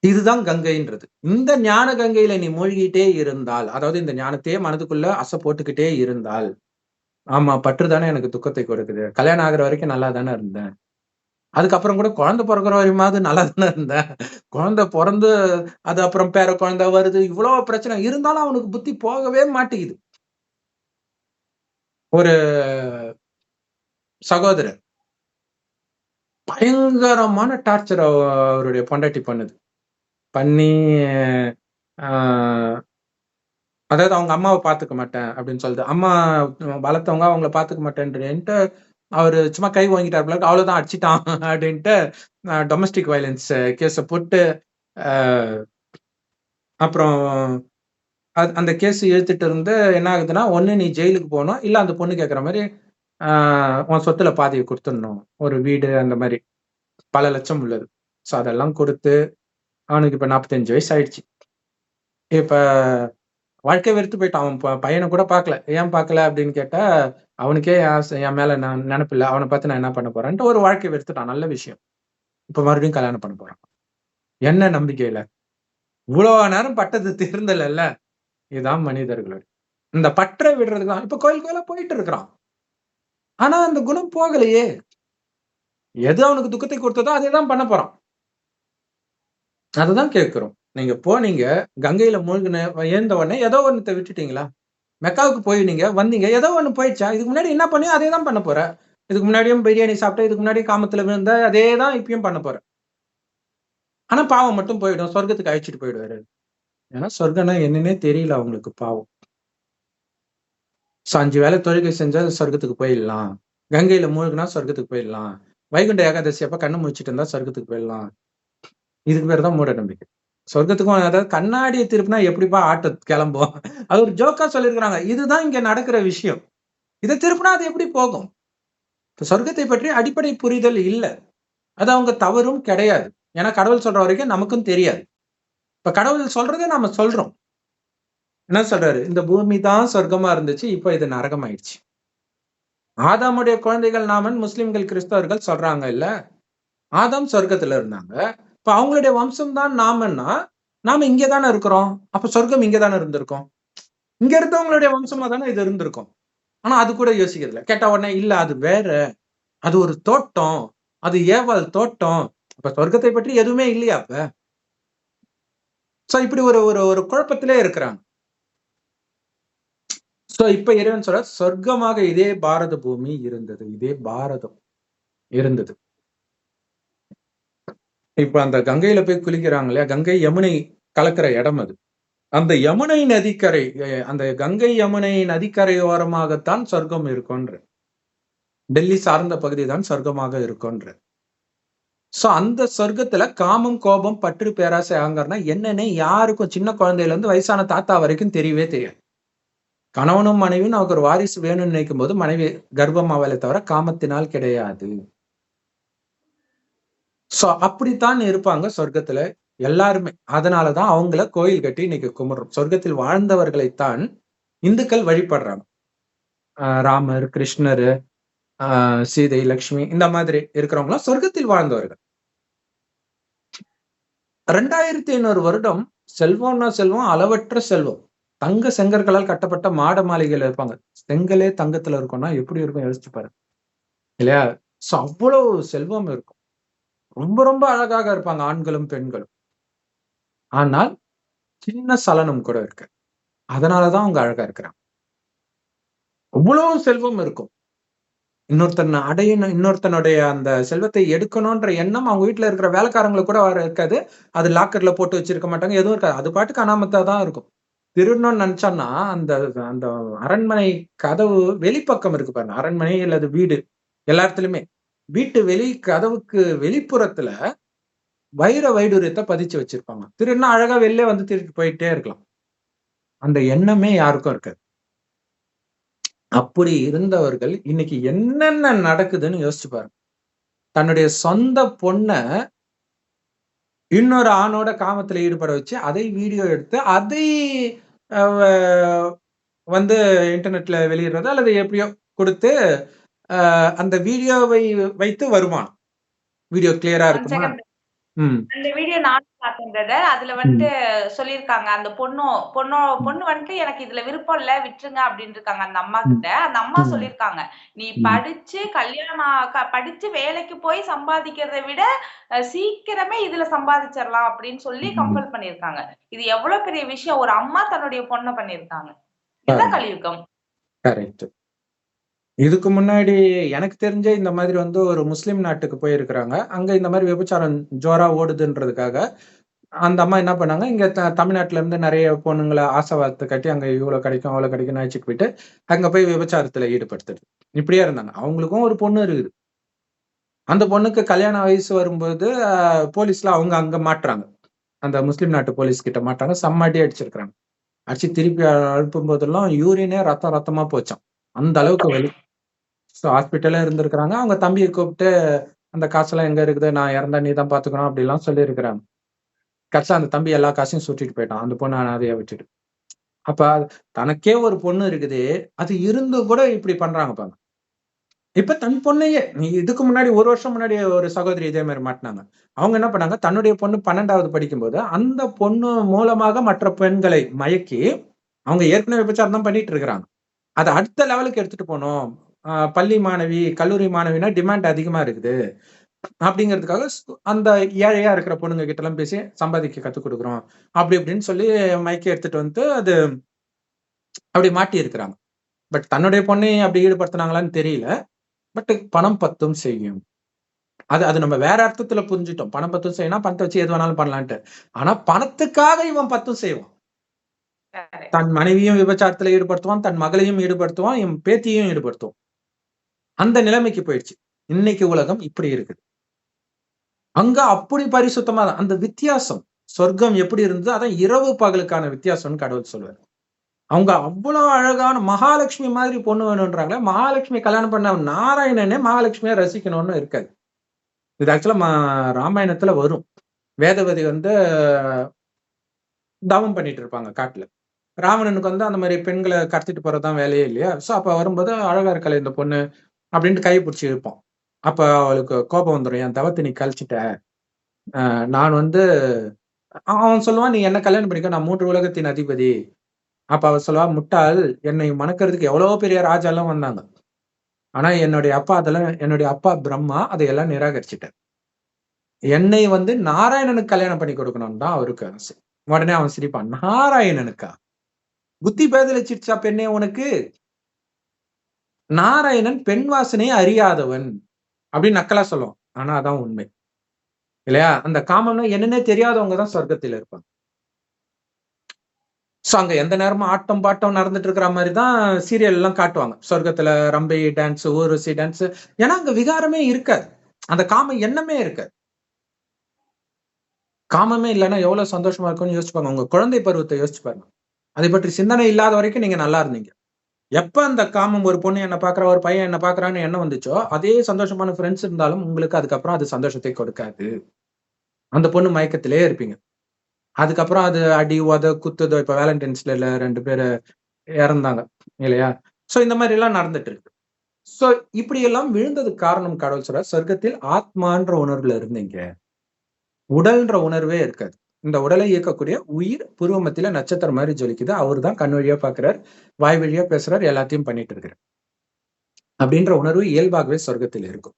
இதுதான் கங்கைன்றது. இந்த ஞான கங்கையில நீ மூழ்கிட்டே இருந்தால், அதாவது இந்த ஞானத்தையே மனதுக்குள்ள அசை போட்டுக்கிட்டே இருந்தால், ஆமா பற்று தானே எனக்கு துக்கத்தை கொடுக்குது, கல்யாணம் ஆகுற வரைக்கும் நல்லா தானே இருந்தேன், அதுக்கப்புறம் கூட குழந்தை பிறக்கிற வரையுமாவது நல்லா தானே இருந்தேன், குழந்தை பிறந்து அது அப்புறம் பேர குழந்தை வருது, இவ்வளவு பிரச்சனை இருந்தாலும் அவனுக்கு புத்தி போகவே மாட்டேங்குது. ஒரு சகோதரர் பயங்கரமான டார்ச்சர் அவருடைய பொண்டாட்டி பண்ணுது. பண்ணி ஆஹ் அதாவது அவங்க அம்மாவை பார்த்துக்க மாட்டேன் அப்படின்னு சொல்லுது. அம்மா வளர்த்தவங்க அவங்கள பார்த்துக்க மாட்டேன்ட்டு அவரு சும்மா கை வாங்கிட்டாரு, அவ்வளவுதான் அடிச்சிட்டான் அப்படின்ட்டு டொமஸ்டிக் வயலன்ஸ் கேஸை போட்டு அப்புறம் அந்த கேஸ் இழுத்துட்டு இருந்து என்ன ஆகுதுன்னா, ஒண்ணு நீ ஜெயிலுக்கு போகணும், இல்ல அந்த பொண்ணு கேட்குற மாதிரி உன் சொத்துல பாதியை கொடுத்துடணும், ஒரு வீடு அந்த மாதிரி பல லட்சம் உள்ளது. ஸோ அதெல்லாம் கொடுத்து அவனுக்கு இப்ப 45 வயசு ஆயிடுச்சு. இப்ப வாழ்க்கை வெறுத்து போயிட்டான். அவன் பையனை கூட பார்க்கல. ஏன் பார்க்கல அப்படின்னு கேட்டா, அவனுக்கே என் மேல நான் நினைப்பு இல்லை, அவனை பார்த்து நான் என்ன பண்ண போறேன்ட்டு ஒரு வாழ்க்கை வெறுத்துட்டான். நல்ல விஷயம். இப்ப மறுபடியும் கல்யாணம் பண்ண போறான். என்ன நம்பிக்கையில? இவ்வளவு நேரம் பட்டது தேர்ந்தல. இதுதான் மனிதர்களுடைய இந்த பற்றை விடுறதுக்கு தான் இப்ப கோயில் கோயிலா போயிட்டு இருக்கிறான். ஆனா அந்த குணம் போகலையே. எது அவனுக்கு துக்கத்தை கொடுத்ததோ அதே தான் பண்ண போறான். அதுதான் கேட்கிறோம். நீங்க போனீங்க, கங்கையில மூழ்கின எழுந்த உடனே ஏதோ ஒண்ணத்தை விட்டுட்டீங்களா? மெக்காவுக்கு போய் நீங்க வந்தீங்க, ஏதோ ஒண்ணு போயிடுச்சா? இதுக்கு முன்னாடி என்ன பண்ணியோ அதே தான் பண்ண போற. இதுக்கு முன்னாடியும் பிரியாணி சாப்பிட்ட, இதுக்கு முன்னாடி காமத்துல விழுந்த, அதே தான் இப்பயும் பண்ண போற. ஆனா பாவம் மட்டும் போயிடும், சொர்க்கத்துக்கு அழைச்சிட்டு போயிடுவாரு. ஏன்னா சொர்க்கம்னா என்னன்னே தெரியல அவங்களுக்கு, பாவம். 5 வேளை தொழுகை செஞ்சா சொர்க்கத்துக்கு போயிடலாம், கங்கையில மூழ்கினா சொர்க்கத்துக்கு போயிடலாம், வைகுண்ட ஏகாதசி அப்ப கண்ணு முழிச்சிட்டு இருந்தா சொர்க்கத்துக்கு போயிடலாம். இதுக்கு பேர் தான் மூட நம்பிக்கை. சொர்க்கத்துக்கும் அதாவது கண்ணாடியை திருப்பினா எப்படிப்பா ஆட்டோ கிளம்பும்? அது ஒரு ஜோக்கா சொல்லியிருக்கிறாங்க. இதுதான் இங்க நடக்கிற விஷயம். இதை திருப்பினா அது எப்படி போகும்? சொர்க்கத்தை பற்றி அடிப்படை புரிதல் இல்ல. அது அவங்க தவறும் கிடையாது. ஏன்னா கடவுள் சொல்ற வரைக்கும் நமக்கும் தெரியாது. இப்ப கடவுள் சொல்றதை நாம சொல்றோம். என்ன சொல்றாரு? இந்த பூமி தான் சொர்க்கமா இருந்துச்சு, இப்ப இது நரகம் ஆயிடுச்சு. ஆதாமுடைய குழந்தைகள் நாமன் முஸ்லிம்கள் கிறிஸ்தவர்கள் சொல்றாங்க இல்ல, ஆதாம் சொர்க்கத்துல இருந்தாங்க. இப்ப அவங்களுடைய வம்சம் தான் நாமன்னா, நாம இங்க தானே இருக்கிறோம். அப்ப சொர்க்கம் இங்க தானே இருந்திருக்கும். இங்க இருந்தவங்களுடைய வம்சமா தானே இது இருந்திருக்கும். ஆனா அது கூட யோசிக்கிறதுல கேட்ட உடனே இல்ல, அது வேற, அது ஒரு தோட்டம், அது ஏவாள் தோட்டம். அப்ப சொர்க்கத்தை பற்றி எதுவுமே இல்லையா அப்ப? சோ இப்படி ஒரு ஒரு ஒரு குழப்பத்திலே இருக்கிறாங்க. சோ இப்ப இறைவன் சொல்ற, சொர்க்கமாக இதே பாரத பூமி இருந்தது, இதே பாரதம் இருந்தது. இப்ப அந்த கங்கையில போய் குளிக்கிறாங்க இல்லையா, கங்கை யமுனை கலக்கிற இடம் அது. அந்த யமுனை நதிக்கரை, அந்த கங்கை யமுனை நதிக்கரையோரமாகத்தான் சொர்க்கம் இருக்கும்ன்ற. டெல்லி சார்ந்த பகுதி தான் சொர்க்கமாக இருக்கும்ன்ற. சோ அந்த சொர்க்கத்துல காமம், கோபம், பற்று, பேராசை, அகங்காரம்னா என்னன்னே யாருக்கும், சின்ன குழந்தையில இருந்து வயசான தாத்தா வரைக்கும் தெரியவே தெரியாது. கணவனும் மனைவியும் நமக்கு ஒரு வாரிசு வேணும்னு நினைக்கும் போது மனைவி கர்ப்பமாவலை தவிர காமத்தினால் கிடையாது. சோ அப்படித்தான் இருப்பாங்க சொர்க்கத்துல எல்லாருமே. அதனாலதான் அவங்கள கோயில் கட்டி இன்னைக்கு கும்பிடுறோம். சொர்க்கத்தில் வாழ்ந்தவர்களைத்தான் இந்துக்கள் வழிபடுறாங்க. ராமர், கிருஷ்ணர், சீதை, லட்சுமி இந்த மாதிரி இருக்கிறவங்களாம் சொர்க்கத்தில் வாழ்ந்தவர்கள். 2500 வருடம் செல்வம்னா செல்வம், அளவற்ற செல்வம். தங்க செங்கற்களால் கட்டப்பட்ட மாட மாளிகையில இருப்பாங்க. செங்கலே தங்கத்துல இருக்கும்னா எப்படி இருக்கும் யோசிச்சு பாருங்க இல்லையா? சோ அவ்வளவு செல்வம் இருக்கும். ரொம்ப ரொம்ப அழகாக இருப்பாங்க ஆண்களும் பெண்களும். ஆனால் சின்ன சலனம் கூட இருக்கு. அதனாலதான் அவங்க அழகா இருக்கிறாங்க. அவ்வளவு செல்வம் இருக்கும். இன்னொருத்தன் அடையணும், இன்னொருத்தனுடைய அந்த செல்வத்தை எடுக்கணும்ன்ற எண்ணம் அவங்க வீட்டுல இருக்கிற வேலைக்காரங்களுக்கு கூட இருக்காது. அது லாக்கர்ல போட்டு வச்சிருக்க மாட்டாங்க, எதுவும் இருக்காது. அது பாட்டுக்கு அனாமத்தா தான் இருக்கும். திருடணும்னு நினைச்சான்னா அந்த அந்த அரண்மனை கதவு வெளிப்பக்கம் இருக்கு பாருங்க, அரண்மனை அல்லது வீடு எல்லா இடத்துலயுமே வீட்டு வெளி கதவுக்கு வெளிப்புறத்துல வைர வைடூரியத்தை பதிச்சு வச்சிருப்பாங்க. திருடுனா அழகா வெளிலே வந்து திருட்டு போயிட்டே இருக்கலாம். அந்த எண்ணமே யாருக்கும் இருக்காது. அப்படி இருந்தவர்கள் இன்னைக்கு என்னென்ன நடக்குதுன்னு யோசிச்சு பாருங்க. தன்னுடைய சொந்த பொண்ண இன்னொரு ஆணோட காமத்துல ஈடுபட வச்சு அதை வீடியோ எடுத்து அதை வந்து இன்டர்நெட்ல வெளியிடுறது அல்லது எப்படியோ கொடுத்து அந்த வீடியோவை வைத்து வருமானம். வீடியோ கிளியரா இருக்குமா? அந்த வீடியோ நானும் பார்த்தேன் பிரதர். அதுல வந்துட்டு சொல்லியிருக்காங்க, அந்த பொண்ணு வந்துட்டு எனக்கு இதுல விருப்பம் இல்ல, விட்டுருங்க அப்படின்னு இருக்காங்க அந்த அம்மா கிட்ட. அந்த அம்மா சொல்லியிருக்காங்க, நீ படிச்சு படிச்சு வேலைக்கு போய் சம்பாதிக்கிறதை விட சீக்கிரமே இதுல சம்பாதிச்சிடலாம் அப்படின்னு சொல்லி கம்பல் பண்ணியிருக்காங்க. இது எவ்வளவு பெரிய விஷயம், ஒரு அம்மா தன்னுடைய பொண்ணை பண்ணியிருக்காங்க. இதுதான் கலியுகம். கரெக்ட். இதுக்கு முன்னாடி எனக்கு தெரிஞ்ச இந்த மாதிரி வந்து ஒரு முஸ்லிம் நாட்டுக்கு போயிருக்கிறாங்க. அங்க இந்த மாதிரி விபச்சாரம் ஜோரா ஓடுதுன்றதுக்காக அந்த அம்மா என்ன பண்ணாங்க, இங்க தமிழ்நாட்டுல இருந்து நிறைய பொண்ணுங்களை ஆசை வார்த்தை கட்டி அங்க இவ்வளவு கிடைக்கும் அவ்வளவு கிடைக்கும் அழைச்சிட்டு போயிட்டு அங்க போய் விபச்சாரத்துல ஈடுபடுத்துறது. இப்படியே இருந்தாங்க. அவங்களுக்கும் ஒரு பொண்ணு இருக்குது. அந்த பொண்ணுக்கு கல்யாண வயசு வரும்போது போலீஸ்ல அவங்க அங்க மாட்டுறாங்க. அந்த முஸ்லிம் நாட்டு போலீஸ் கிட்ட மாட்டாங்க. செம்மாட்டி அடிச்சிருக்கிறாங்க. அடிச்சு திருப்பி அனுப்பும் போதெல்லாம் யூரினே ரத்தமா போச்சாம். அந்த அளவுக்கு வலி. ஹாஸ்பிட்டல்ல இருந்திருக்கிறாங்க. அவங்க தம்பியை கூப்பிட்டு அந்த காசெல்லாம் எங்க இருக்குது, நான் இறந்தா நீ தான் பாத்துக்கணும் அப்படிலாம் சொல்லியிருக்கிறாங்க. கடைசியா அந்த தம்பி எல்லா காசையும் சுட்டிட்டு போயிட்டான், அந்த பொண்ணு அனாதையா விட்டுட்டு. அப்ப தனக்கே ஒரு பொண்ணு இருக்குது, அது இருந்து கூட இப்படி பண்றாங்க பாருங்க. இப்ப தன் பொண்ணையே நீ இதுக்கு முன்னாடி 1 வருஷம் முன்னாடி ஒரு சகோதரி இதே மாதிரி மாட்டினாங்க. அவங்க என்ன பண்ணாங்க, தன்னுடைய பொண்ணு 12வது படிக்கும்போது அந்த பொண்ணு மூலமாக மற்ற பெண்களை மயக்கி அவங்க ஏற்கனவே விபச்சாரம் தான் பண்ணிட்டு இருக்கிறாங்க. அதை அடுத்த லெவலுக்கு எடுத்துட்டு போனோம். பள்ளி மாணவி, கல்லூரி மாணவினா டிமாண்ட் அதிகமா இருக்குது அப்படிங்கிறதுக்காக அந்த ஏழையா இருக்கிற பொண்ணுங்க கிட்ட எல்லாம் பேசி சம்பாதிக்க கத்துக் கொடுக்குறோம் அப்படி இப்படின்னு சொல்லி மைக்க எடுத்துட்டு வந்து அது அப்படி மாட்டி இருக்கிறாங்க. பட் தன்னுடைய பொண்ணை அப்படி ஈடுபடுத்தினாங்களான்னு தெரியல. பட் பணம் பத்தும் செய்யும். அது நம்ம வேற அர்த்தத்துல புரிஞ்சுட்டோம். பணம் பத்தும் செய்யணும், பணத்தை வச்சு எது வேணாலும் பண்ணலான்ட்டு. ஆனா பணத்துக்காக இவன் பத்தும் செய்வான். Correct. தன் மனைவியும் விபச்சாரத்துல ஈடுபடுத்துவான், தன் மகளையும் ஈடுபடுத்துவான், இவன் பேத்தியையும் ஈடுபடுத்துவான். அந்த நிலைமைக்கு போயிடுச்சு. இன்னைக்கு உலகம் இப்படி இருக்குது. அங்க அப்படி பரிசுத்தமா அந்த வித்தியாசம். சொர்க்கம் எப்படி இருந்தது, அதான் இரவு பகலுக்கான வித்தியாசம்னு கடவுள் சொல்லுவார். அவங்க அவ்வளவு அழகான மகாலட்சுமி மாதிரி பொண்ணு வேணும்ன்றாங்களே, மகாலட்சுமி கல்யாணம் பண்ண நாராயணனே மகாலட்சுமியா ரசிக்கணும்னு இருக்காது. இது ஆக்சுவலா ராமாயணத்துல வரும். வேதவதி வந்து தவம் பண்ணிட்டு இருப்பாங்க காட்டுல. ராவணனுக்கு வந்து அந்த மாதிரி பெண்களை கடத்திட்டு போறதுதான் வேலையே இல்லையா? சோ அப்ப வரும்போது அழகா இருக்கல இந்த பொண்ணு அப்படின்ட்டு கையை பிடிச்சி இருப்போம். அப்ப அவளுக்கு கோபம் வந்துடும், என் தவத்தை நீ கழிச்சிட்ட. நான் வந்து அவன் சொல்லுவான், நீ என்ன கல்யாணம் பண்ணிக்க, நான் 3 உலகத்தின் அதிபதி. அப்ப அவ சொல்லுவா, முட்டாள், என்னை மணக்கிறதுக்கு எவ்வளவு பெரிய ராஜா எல்லாம் வந்தாங்க. ஆனா என்னுடைய அப்பா பிரம்மா அதையெல்லாம் நிராகரிச்சுட்டார். என்னை வந்து நாராயணனுக்கு கல்யாணம் பண்ணி கொடுக்கணும்னு தான் அவருக்கு ஆசை. உடனே அவன் சிரிப்பான், நாராயணனுக்கா? புத்தி பேதலிச்சிருச்சா பெண்ணே உனக்கு? நாராயணன் பெண் வாசனையை அறியாதவன் அப்படின்னு நக்கலா சொல்லுவான். ஆனா அதான் உண்மை இல்லையா? அந்த காமம்னா என்னன்னே தெரியாதவங்க தான் சொர்க்கத்தில் இருப்பாங்க. சோ அங்க எந்த நேரமும் ஆட்டம் பாட்டம் நடந்துட்டு இருக்கிற மாதிரி தான் சீரியல் எல்லாம் காட்டுவாங்க. சொர்க்கத்துல ரம்பை டான்ஸ், ஊர்வசி டான்ஸ். ஏன்னா அங்க விகாரமே இருக்காது, அந்த காம எண்ணமே இருக்காது. காமமே இல்லைன்னா எவ்வளவு சந்தோஷமா இருக்கும்னு யோசிச்சு பாருங்க. உங்க குழந்தை பருவத்தை யோசிச்சு பாருங்க. அதை பற்றி சிந்தனை இல்லாத வரைக்கும் நீங்க நல்லா இருந்தீங்க. எப்ப அந்த காமம், ஒரு பொண்ணு என்ன பாக்குறா, ஒரு பையன் என்ன பாக்குறான்னு எண்ணம் வந்துச்சோ, அதே சந்தோஷமான ஃப்ரெண்ட்ஸ் இருந்தாலும் உங்களுக்கு அதுக்கப்புறம் அது சந்தோஷத்தை கொடுக்காது. அந்த பொண்ணு மயக்கத்திலே இருப்பீங்க. அதுக்கப்புறம் அது அடி உத குத்துதோ, இப்ப வேலண்டைன்ஸ்ல 2 பேரு இறந்தாங்க இல்லையா? சோ இந்த மாதிரி எல்லாம் நடந்துட்டு இருக்கு. சோ இப்படி எல்லாம் விழுந்ததுக்கு காரணம் கடவுள் சொல்ற, சொர்க்கத்தில் ஆத்மான்ற உணர்வுல இருந்தீங்க, உடல்ன்ற உணர்வே இருக்காது. இந்த உடலை இயக்கக்கூடிய உயிர் புருவ மத்தியில நட்சத்திரம் மாதிரி ஜொலிக்குது. அவர் தான் கண் வழியா பாக்குறார், வாய் வழியா பேசுறார், எல்லாத்தையும் பண்ணிட்டு இருக்கிறார் அப்படின்ற உணர்வு இயல்பாகவே சொர்க்கத்தில் இருக்கும்.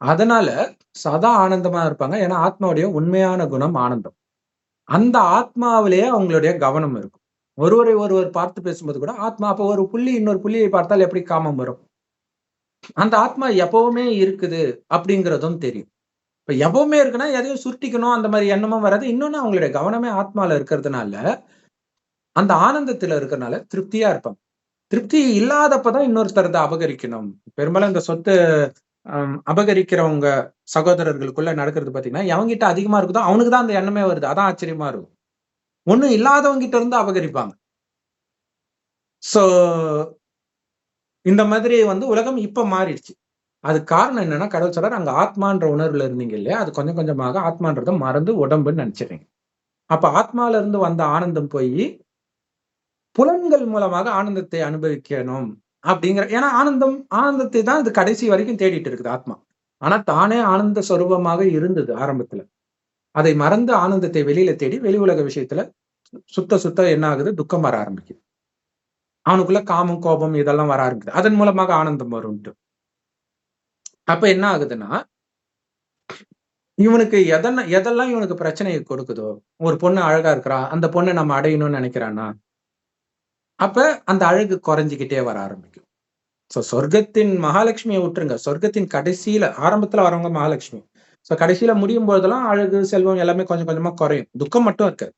அதனால சதா ஆனந்தமா இருப்பாங்க. ஏன்னா ஆத்மாவுடைய உண்மையான குணம் ஆனந்தம். அந்த ஆத்மாவிலேயே அவங்களுடைய கவனம் இருக்கும். ஒருவரை ஒருவர் பார்த்து பேசும்போது கூட ஆத்மா, அப்ப ஒரு புள்ளி இன்னொரு புள்ளியை பார்த்தால் எப்படி காமம் வரும்? அந்த ஆத்மா எப்பவுமே இருக்குது அப்படிங்கிறதும் தெரியும். இப்ப எப்பவுமே இருக்குன்னா எதையும் சுருட்டிக்கணும் அந்த மாதிரி எண்ணமும் வராது. இன்னொன்னு அவங்களுடைய கவனமே ஆத்மால இருக்கிறதுனால, அந்த ஆனந்தத்துல இருக்கிறதுனால திருப்தியா இருப்பாங்க. திருப்தி இல்லாதப்பதான் இன்னொருத்தரத அபகரிக்கணும். பெரும்பாலும் இந்த சொத்து அபகரிக்கிறவங்க சகோதரர்களுக்குள்ள நடக்கிறது பாத்தீங்கன்னா, எவங்கிட்ட அதிகமா இருக்குதோ அவனுக்கு தான் அந்த எண்ணமே வருது. அதான் ஆச்சரியமா இருக்கும். ஒண்ணும் இல்லாதவங்க கிட்ட இருந்து அபகரிப்பாங்க. சோ இந்த மாதிரி வந்து உலகம் இப்ப மாறிடுச்சு. அதுக்கு காரணம் என்னன்னா, கடவுள் சொல்றார், அங்க ஆத்மான்ற உணர்வுல இருந்தீங்க இல்லையா? அது கொஞ்சம் கொஞ்சமாக ஆத்மான்றத மறந்து உடம்புன்னு நினைச்சிடுறீங்க. அப்ப ஆத்மால இருந்து வந்த ஆனந்தம் போய் புலன்கள் மூலமாக ஆனந்தத்தை அனுபவிக்கணும் அப்படிங்கிற, ஏன்னா ஆனந்தத்தை தான் இது கடைசி வரைக்கும் தேடிட்டு இருக்குது ஆத்மா. ஆனா தானே ஆனந்த சொரூபமாக இருந்தது ஆரம்பத்துல. அதை மறந்து ஆனந்தத்தை வெளியில தேடி வெளி உலக விஷயத்துல சுத்த என்ன ஆகுது? துக்கம் வர ஆரம்பிக்குது. அவனுக்குள்ள காமம், கோபம் இதெல்லாம் வர ஆரம்பிக்குது. அதன் மூலமாக ஆனந்தம் வரும்ட்டு. அப்ப என்ன ஆகுதுன்னா, இவனுக்கு எதெல்லாம் இவனுக்கு பிரச்சனையை கொடுக்குதோ, ஒரு பொண்ணு அழகா இருக்கிறா, அந்த பொண்ணை நம்ம அடையணும்னு நினைக்கிறானா, அப்ப அந்த அழகு குறைஞ்சுக்கிட்டே வர ஆரம்பிக்கும். சோ சொர்க்கத்தின் மகாலட்சுமியை விட்டுருங்க. சொர்க்கத்தின் கடைசியில, ஆரம்பத்துல வரவங்க மகாலட்சுமி. சோ கடைசியில முடியும் போதெல்லாம் அழகு, செல்வம் எல்லாமே கொஞ்சம் கொஞ்சமா குறையும். துக்கம் மட்டும் இருக்காது.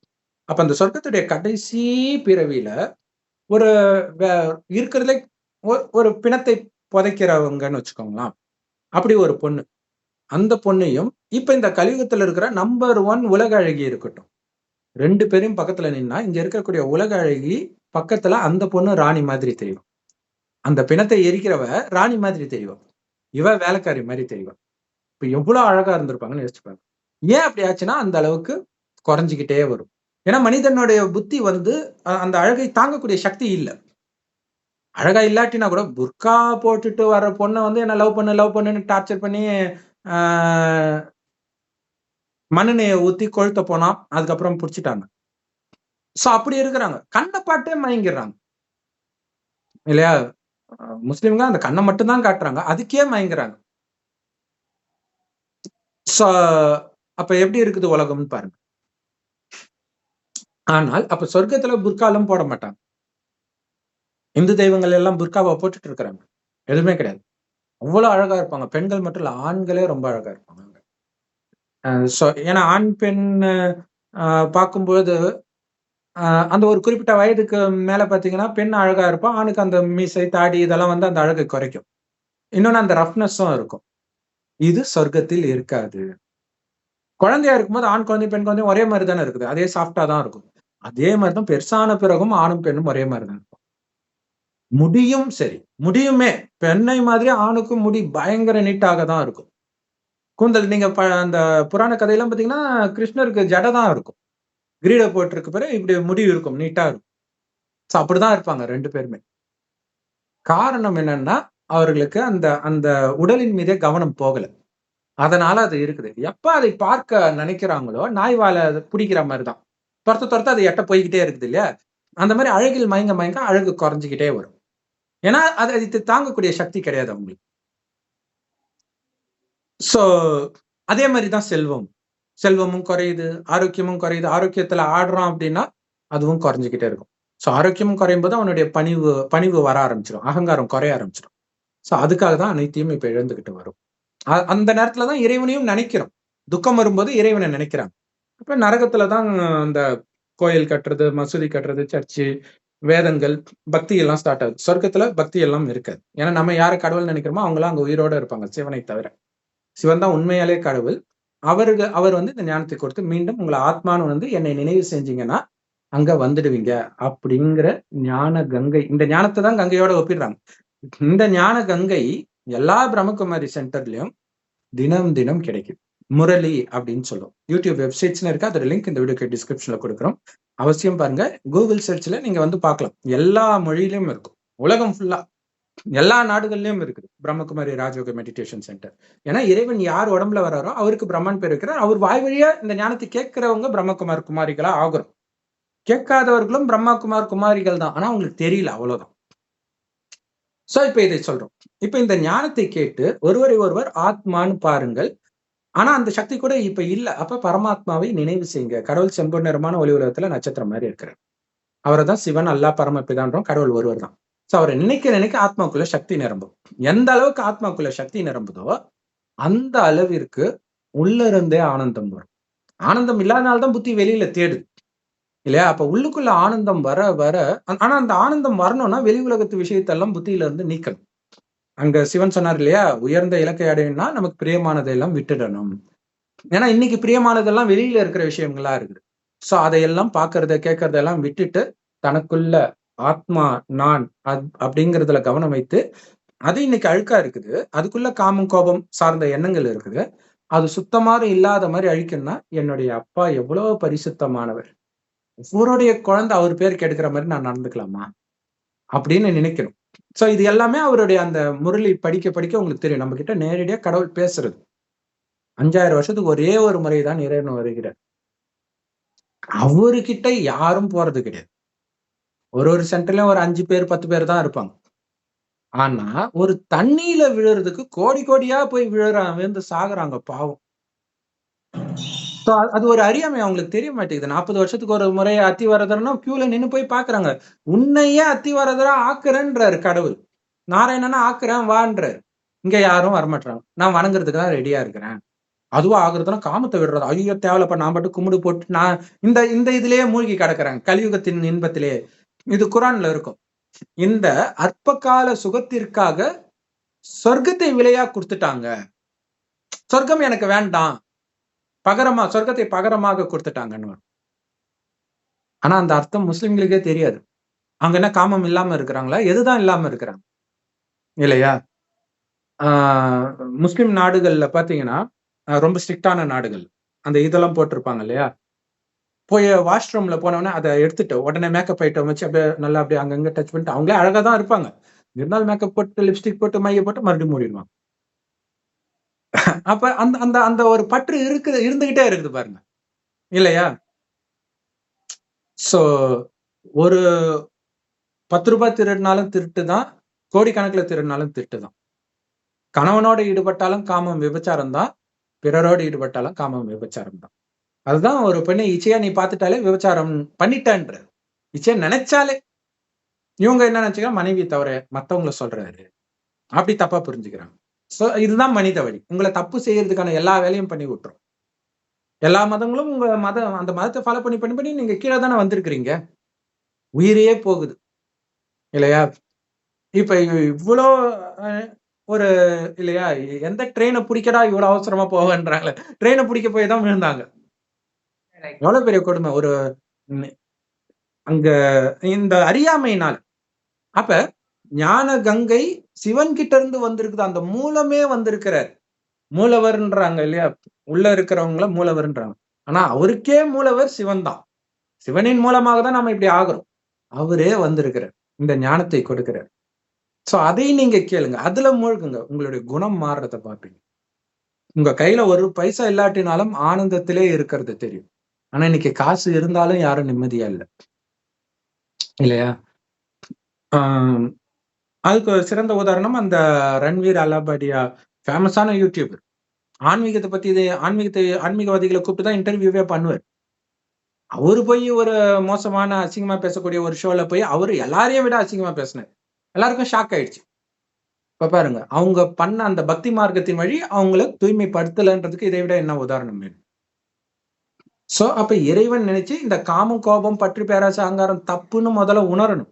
அப்ப அந்த சொர்க்கத்துடைய கடைசி பிறவியில ஒரு இருக்கிறதுல ஒரு பிணத்தை புதைக்கிறவங்கன்னு வச்சுக்கோங்களேன். அப்படி ஒரு பொண்ணு. அந்த பொண்ணையும் இப்ப இந்த கலியுகத்துல இருக்கிற நம்பர் 1 உலக அழகி இருக்கட்டும், 2 பேரும் பக்கத்துல நின்னா இங்க இருக்கக்கூடிய உலக அழகி பக்கத்துல அந்த பொண்ணு ராணி மாதிரி தெரியும். அந்த பிணத்தை எரிக்கிறவ ராணி மாதிரி தெரியும். இவ வேலைக்காரி மாதிரி தெரியும். இப்ப எவ்வளவு அழகா இருந்திருப்பாங்கன்னு யோசிச்சுப்பாங்க. ஏன் அப்படி ஆச்சுன்னா அந்த அளவுக்கு குறைஞ்சுக்கிட்டே வரும். ஏன்னா மனிதனுடைய புத்தி வந்து அந்த அழகை தாங்கக்கூடிய சக்தி இல்ல. அழகா இல்லாட்டினா கூட புர்கா போட்டுட்டு வர்ற பொண்ணை வந்து என்ன லவ் பண்ணுன்னு டார்ச்சர் பண்ணி மண்ணெண்ணெயை ஊத்தி கொழுத்த போனா, அதுக்கப்புறம் புடிச்சிட்டாங்க. சோ அப்படி இருக்கிறாங்க. கண்ணை பாட்டே மயங்கிடுறாங்க இல்லையா? முஸ்லிம்ங்க அந்த கண்ணை மட்டும் தான் காட்டுறாங்க, அதுக்கே மயங்குறாங்க. சோ அப்ப எப்படி இருக்குது உலகம்னு பாருங்க. ஆனால் அப்ப சொர்க்கத்துல புர்காலும் போட மாட்டாங்க. இந்து தெய்வங்கள் எல்லாம் புர்காவை போட்டுட்டு இருக்கிறாங்க. எதுவுமே கிடையாது. அவ்வளவு அழகா இருப்பாங்க. பெண்கள் மட்டும் இல்ல, ஆண்களே ரொம்ப அழகா இருப்பாங்க. ஏன்னா ஆண் பெண் பார்க்கும்போது அந்த ஒரு குறிப்பிட்ட வயதுக்கு மேல பாத்தீங்கன்னா பெண் அழகா இருப்பா, ஆணுக்கு அந்த மீசை தாடி இதெல்லாம் வந்து அந்த அழகை குறைக்கும். இன்னொன்னு அந்த ரஃப்னஸும் இருக்கும். இது சொர்க்கத்தில் இருக்காது. குழந்தையா இருக்கும்போது ஆண் குழந்தை பெண் குழந்தை ஒரே மாதிரி தானே இருக்குது, அதே சாஃப்டா தான் இருக்கும். அதே மாதிரிதான் பெருசான பிறகும் ஆணும் பெண்ணும் ஒரே மாதிரிதான் இருக்கும். முடியும் சரி, முடியுமே பெண்ணை மாதிரி ஆணுக்கும் முடி பயங்கர நீட்டாக தான் இருக்கும். கூந்தல் நீங்க அந்த புராண கதையெல்லாம் பாத்தீங்கன்னா கிருஷ்ணருக்கு ஜடை தான் இருக்கும். கிரீட போட்டிருக்க பிறகு இப்படி முடி இருக்கும், நீட்டா இருக்கும். அப்படிதான் இருப்பாங்க 2 பேருமே. காரணம் என்னன்னா, அவர்களுக்கு அந்த அந்த உடலின் மீதே கவனம் போகல. அதனால அது இருக்குது. எப்ப அதை பார்க்க நினைக்கிறாங்களோ, நாய் வால புடிக்கிற மாரி தான். தொரத்த தொரத்த அது எட்ட போய்க்கிட்டே இருக்குது இல்லையா? அந்த மாரி அழகில் மயங்க மயங்க அழகு குறைஞ்சுகிட்டே வரும். ஏன்னா, அது அது தாங்கக்கூடிய சக்தி கிடையாது அவங்களுக்கு. சோ அதே மாரி தான் செல்வம். செல்வமும் குறையுது, ஆரோக்கியமும் குறையுது. ஆரோக்கியத்துல ஆடுறான் அப்படின்னா, அதுவும் குறைஞ்சுகிட்டே இருக்கும். ஆரோக்கியமும் குறையும்போது அவனுடைய பணிவு பணிவு வர ஆரம்பிச்சுரும். அகங்காரம் குறைய ஆரம்பிச்சுரும். அதுக்காக தான் அனைத்தையும் இப்ப இழந்துகிட்டு வரும். அந்த நேரத்துல தான் இறைவனையும் நினைக்கிறோம். துக்கம் வரும்போது இறைவனை நினைக்கிறாங்க. அப்ப நரகத்துல தான் அந்த கோயில் கட்டுறது, மசூதி கட்டுறது, சர்ச்சு, வேதங்கள், பக்தி எல்லாம் ஸ்டார்ட் ஆகுது. சொர்க்கத்துல பக்தி எல்லாம் இருக்காது. ஏன்னா நம்ம யார கடவுள்னு நினைக்கிறோமோ அவங்கலாம் அங்க உயிரோட இருப்பாங்க, சிவனை தவிர. சிவன் தான் உண்மையாலே கடவுள். அவர் வந்து இந்த ஞானத்தை கொடுத்து மீண்டும் உங்கள ஆத்மான்னு வந்து என்னை நினைவு செஞ்சீங்கன்னா, அங்க வந்துடுவீங்க அப்படிங்கிற ஞான கங்கை. இந்த ஞானத்த தான் கங்கையோட ஒப்பிடுறாங்க. இந்த ஞான கங்கை எல்லா பிரம்மகுமாரி சென்டர்லயும் தினம் தினம் கிடைக்குது. முரளி அப்படின்னு சொல்லுவோம். யூடியூப் வெப்சைட்ஸ்னு இருக்கு. அதோட லிங்க் இந்த வீடியோக்கு டிஸ்கிரிப்ஷன்ல கொடுக்குறோம். அவசியம் பாருங்க. கூகுள் சர்ச்ல நீங்க வந்து பார்க்கலாம். எல்லா மொழியிலும் இருக்கும். உலகம் ஃபுல்லா எல்லா நாடுகள்லயும் இருக்குது பிரம்மகுமாரி ராஜயோக மெடிடேஷன் சென்டர். ஏன்னா இறைவன் யார் உடம்புல வராரோ அவருக்கு பிரம்மன் பேர் இருக்கிறார். அவர் வாய் வழியா இந்த ஞானத்தை கேட்கிறவங்க பிரம்மகுமார் குமாரிகளா ஆகுறோம். கேட்காதவர்களும் பிரம்மகுமார் குமாரிகள் தான். ஆனா அவங்களுக்கு தெரியல, அவ்வளவுதான். இப்ப இதை சொல்றோம். இப்ப இந்த ஞானத்தை கேட்டு ஒருவரை ஒருவர் ஆத்மான்னு பாருங்கள். ஆனா அந்த சக்தி கூட இப்ப இல்ல. அப்ப பரமாத்மாவை நினைவு செய்யுங்க. கடவுள் செம்பொன் நிறமான ஒளி உலகத்துல நட்சத்திரம் மாதிரி இருக்கிறார். அவரைதான் சிவன், அல்லாஹ், பரமபிதான்றோம். கடவுள் ஒருவர் தான். அவரை நினைக்க நினைக்க ஆத்மாக்குள்ள சக்தி நிரம்பும். எந்த அளவுக்கு ஆத்மாக்குள்ள சக்தி நிரம்புதோ அந்த அளவிற்கு உள்ள இருந்தே ஆனந்தம் வரும். ஆனந்தம் இல்லாதனால்தான் புத்தி வெளியில தேடுது இல்லையா? அப்ப உள்ளுக்குள்ள ஆனந்தம் வர வர, ஆனா அந்த ஆனந்தம் வரணும்னா வெளி உலகத்து விஷயத்தெல்லாம் புத்தியில இருந்து நீக்கணும். அங்க சிவன் சொன்னார் இல்லையா, உயர்ந்த இலக்கை அடையணும்னா நமக்கு பிரியமானதை எல்லாம் விட்டுடணும். ஏன்னா இன்னைக்கு பிரியமானதெல்லாம் வெளியில இருக்கிற விஷயங்களா இருக்குது. அதையெல்லாம் பாக்குறத கேட்கறதெல்லாம் விட்டுட்டு தனக்குள்ள ஆத்மா நான் அப்படிங்கறதுல கவனம் வைத்து, அது இன்னைக்கு அழுக்கா இருக்குது. அதுக்குள்ள காமம் கோபம் சார்ந்த எண்ணங்கள் இருக்குது. அது சுத்தமாக இல்லாத மாதிரி அழிக்கணும்னா என்னுடைய அப்பா எவ்வளவு பரிசுத்தமானவர், அவருடைய குழந்தை அவர் பேர் கெடுக்கிற மாதிரி நான் நடந்துக்கலாமா அப்படின்னு நினைக்கணும். இது எல்லாமே அவருடைய அந்த முரளி படிக்க படிக்க உங்களுக்கு தெரியும். நம்ம கிட்ட நேரடியா கடவுள் பேசுறது. 5000 வருஷத்துக்கு ஒரே ஒரு முறைதான் இறைவன் வருகிறார். அவருகிட்ட யாரும் போறது கிடையாது. ஒரு சென்டர்லயும் ஒரு 5 பேர் 10 பேர் தான் இருப்பாங்க. ஆனா ஒரு தண்ணியில விழுறதுக்கு கோடி கோடியா போய் விழுந்து சாகுறாங்க பாவம். அது ஒரு அறியாமை, அவங்களுக்கு தெரிய மாட்டேங்குது. 40 வருஷத்துக்கு ஒரு முறை அத்திவரதர்னா கியூல நின்னு போய் பாக்குறாங்க. உன்னையே அத்திவரதரா ஆக்குறேன்றாரு கடவுள். நாராயணனா ஆக்குறேன் வான்றாரு. இங்க யாரும் வரமாட்டாங்க. நான் வணங்குறதுக்கு தான் ரெடியா இருக்கிறேன். அதுவும் ஆகுறதுனா காமத்தை விடுறது. ஐயோ தேவலப்பா, நான் மட்டும் கும்பிடு போட்டு நான் இந்த இந்த இதுலயே மூழ்கி கிடக்குறாங்க. கலியுகத்தின் இன்பத்திலே. இது குரான்ல இருக்கும். இந்த அற்பகால சுகத்திற்காக சொர்க்கத்தை விலையா கொடுத்துட்டாங்க. சொர்க்கம் எனக்கு வேண்டாம், பகரமா சொர்க்கத்தை பகரமாக கொடுத்துட்டாங்கன்னு. ஆனா அந்த அர்த்தம் முஸ்லிம்களுக்கே தெரியாது. அங்க என்ன காமம் இல்லாம இருக்கிறாங்களா? எதுதான் இல்லாம இருக்கிறாங்க இல்லையா? முஸ்லிம் நாடுகள்ல பாத்தீங்கன்னா ரொம்ப ஸ்ட்ரிக்டான நாடுகள். அந்த இதெல்லாம் போட்டிருப்பாங்க இல்லையா? போய் வாஷ்ரூம்ல போனோடனே அதை எடுத்துட்டு உடனே மேக்கப் ஐட்டம் வச்சு அப்படியே நல்லா அப்படியே அங்கங்க டச் பண்ணிட்டு அவங்களே அழகா தான் இருப்பாங்க. இருந்தாலும் மேக்கப் போட்டு லிப்ஸ்டிக் போட்டு மைய போட்டு மறுபடியும் மூடிடுவாங்க. அப்ப அந்த அந்த அந்த ஒரு பற்று இருந்துகிட்டே இருக்குது பாருங்க இல்லையா? ஒரு 10 ரூபாய் திருடினாலும் திருட்டு தான், கோடிக்கணக்கில் திருடினாலும் திருட்டு தான். கணவனோட ஈடுபட்டாலும் காமம் விபச்சாரம் தான், பிறரோடு ஈடுபட்டாலும் காமம் விபச்சாரம் தான். அதுதான் ஒரு பெண்ணை இச்சையா நீ பார்த்துட்டாலே விபச்சாரம் பண்ணிட்டன்ற. இச்சையா நினைச்சாலே. இவங்க என்ன நினைச்சுக்கிறாங்க, மனைவி தவிர மத்தவங்கள சொல்றாரு அப்படி தப்பா புரிஞ்சுக்கிறாங்க. சோ இதுதான் மனித வழி. உங்களை தப்பு செய்யறதுக்கான எல்லா வேலையும் பண்ணி விட்டுரும். எல்லா மதங்களும் உங்க அந்த மதத்தை ஃபாலோ பண்ணி பண்ணி பண்ணி நீங்க கீழே தானே வந்திருக்கிறீங்க. உயிரையே போகுது இல்லையா? இப்ப இவ்வளோ ஒரு இல்லையா, எந்த ட்ரெயினை பிடிக்கடா இவ்வளவு அவசரமா போகன்றாங்களே, ட்ரெயினை பிடிக்க போய் தான் விழுந்தாங்க. எவ்வளவு பெரிய கொடுமை ஒரு அங்க இந்த அறியாமையினால. அப்ப ஞான கங்கை சிவன் கிட்ட இருந்து வந்திருக்குது, அந்த மூலமே வந்திருக்கிறார். மூலவர்ன்றாங்க இல்லையா, உள்ள இருக்கிறவங்கள மூலவர்ன்றாங்க. ஆனா அவருக்கே மூலவர் சிவன் தான். சிவனின் மூலமாக தான் நம்ம இப்படி ஆகிறோம். அவரே வந்திருக்கிறார், இந்த ஞானத்தை கொடுக்கிறார். சோ அதையும் நீங்க கேளுங்க, அதுல மூழ்குங்க, உங்களுடைய குணம் மாறுறத பார்ப்பீங்க. உங்க கையில ஒரு பைசா இல்லாட்டினாலும் ஆனந்தத்திலே இருக்கிறது தெரியும். ஆனா இன்னைக்கு காசு இருந்தாலும் யாரும் நிம்மதியா இல்லை இல்லையா? அதுக்கு ஒரு சிறந்த உதாரணம் அந்த ரன்வீர் அலாபாடியா, ஃபேமஸான யூடியூபர். ஆன்மீகத்தை பத்தி ஆன்மீகவாதிகளை கூப்பிட்டு தான் இன்டர்வியூவே பண்ணுவார். அவரு போய் ஒரு மோசமான அசிங்கமா பேசக்கூடிய ஒரு ஷோல போய் அவரு எல்லாரையும் விட அசிங்கமா பேசினார். எல்லாருக்கும் ஷாக் ஆயிடுச்சு. இப்ப பாருங்க, அவங்க பண்ண அந்த பக்தி மார்க்கத்தின் வழி அவங்கள தூய்மைப்படுத்தலன்றதுக்கு இதை விட என்ன உதாரணம் வேணும்? சோ அப்ப இறைவன் நினைச்சு இந்த காமம், கோபம், பற்று, பேராசை, அகங்காரம் தப்புன்னு முதல்ல உணரணும்.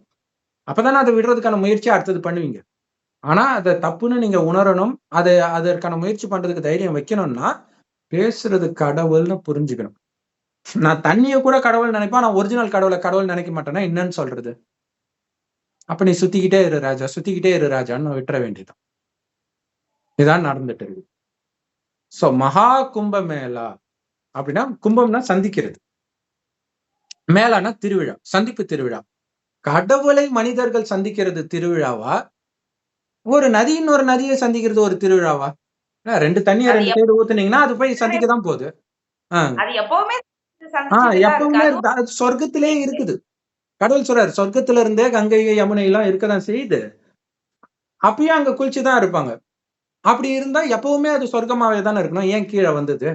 அப்பதானே அதை விடுறதுக்கான முயற்சியை அடுத்தது பண்ணுவீங்க. ஆனா அதை தப்புன்னு நீங்க உணரணும். அதற்கான முயற்சி பண்றதுக்கு தைரியம் வைக்கணும்னா பேசுறது கடவுள்னு புரிஞ்சுக்கணும். நான் தண்ணிய கூட கடவுள் நினைப்பேன், நான் ஒரிஜினல் கடவுள் நினைக்க மாட்டேன்னா என்னன்னு சொல்றது? அப்ப நீ சுத்திக்கிட்டே இரு ராஜான்னு விட்டுற வேண்டியதான். இதான் நடந்துட்டு இருக்கு. சோ மகா கும்பமேளா அப்படின்னா, கும்பம்னா சந்திக்கிறது, மேளானா திருவிழா, சந்திப்பு திருவிழா. கடவுளை மனிதர்கள் சந்திக்கிறது திருவிழாவா, ஒரு நதி இன்னொரு நதியை சந்திக்கிறது ஒரு திருவிழாவா? ரெண்டு தண்ணியை ரெண்டு சைடு ஊத்துனீங்கன்னா அது போய் சந்திக்கதான் போகுது. எப்பவுமே சொர்க்கத்திலே இருக்குது. கடவுள் சொல்றாரு, சொர்க்கத்துல இருந்தே கங்கை, யமுனை எல்லாம் இருக்கதான் செய்யுது. அப்பயும் அங்க குளிச்சுதான் இருப்பாங்க. அப்படி இருந்தா எப்பவுமே அது சொர்க்கமாவே தானே இருக்கணும். ஏன் கீழே வந்தது?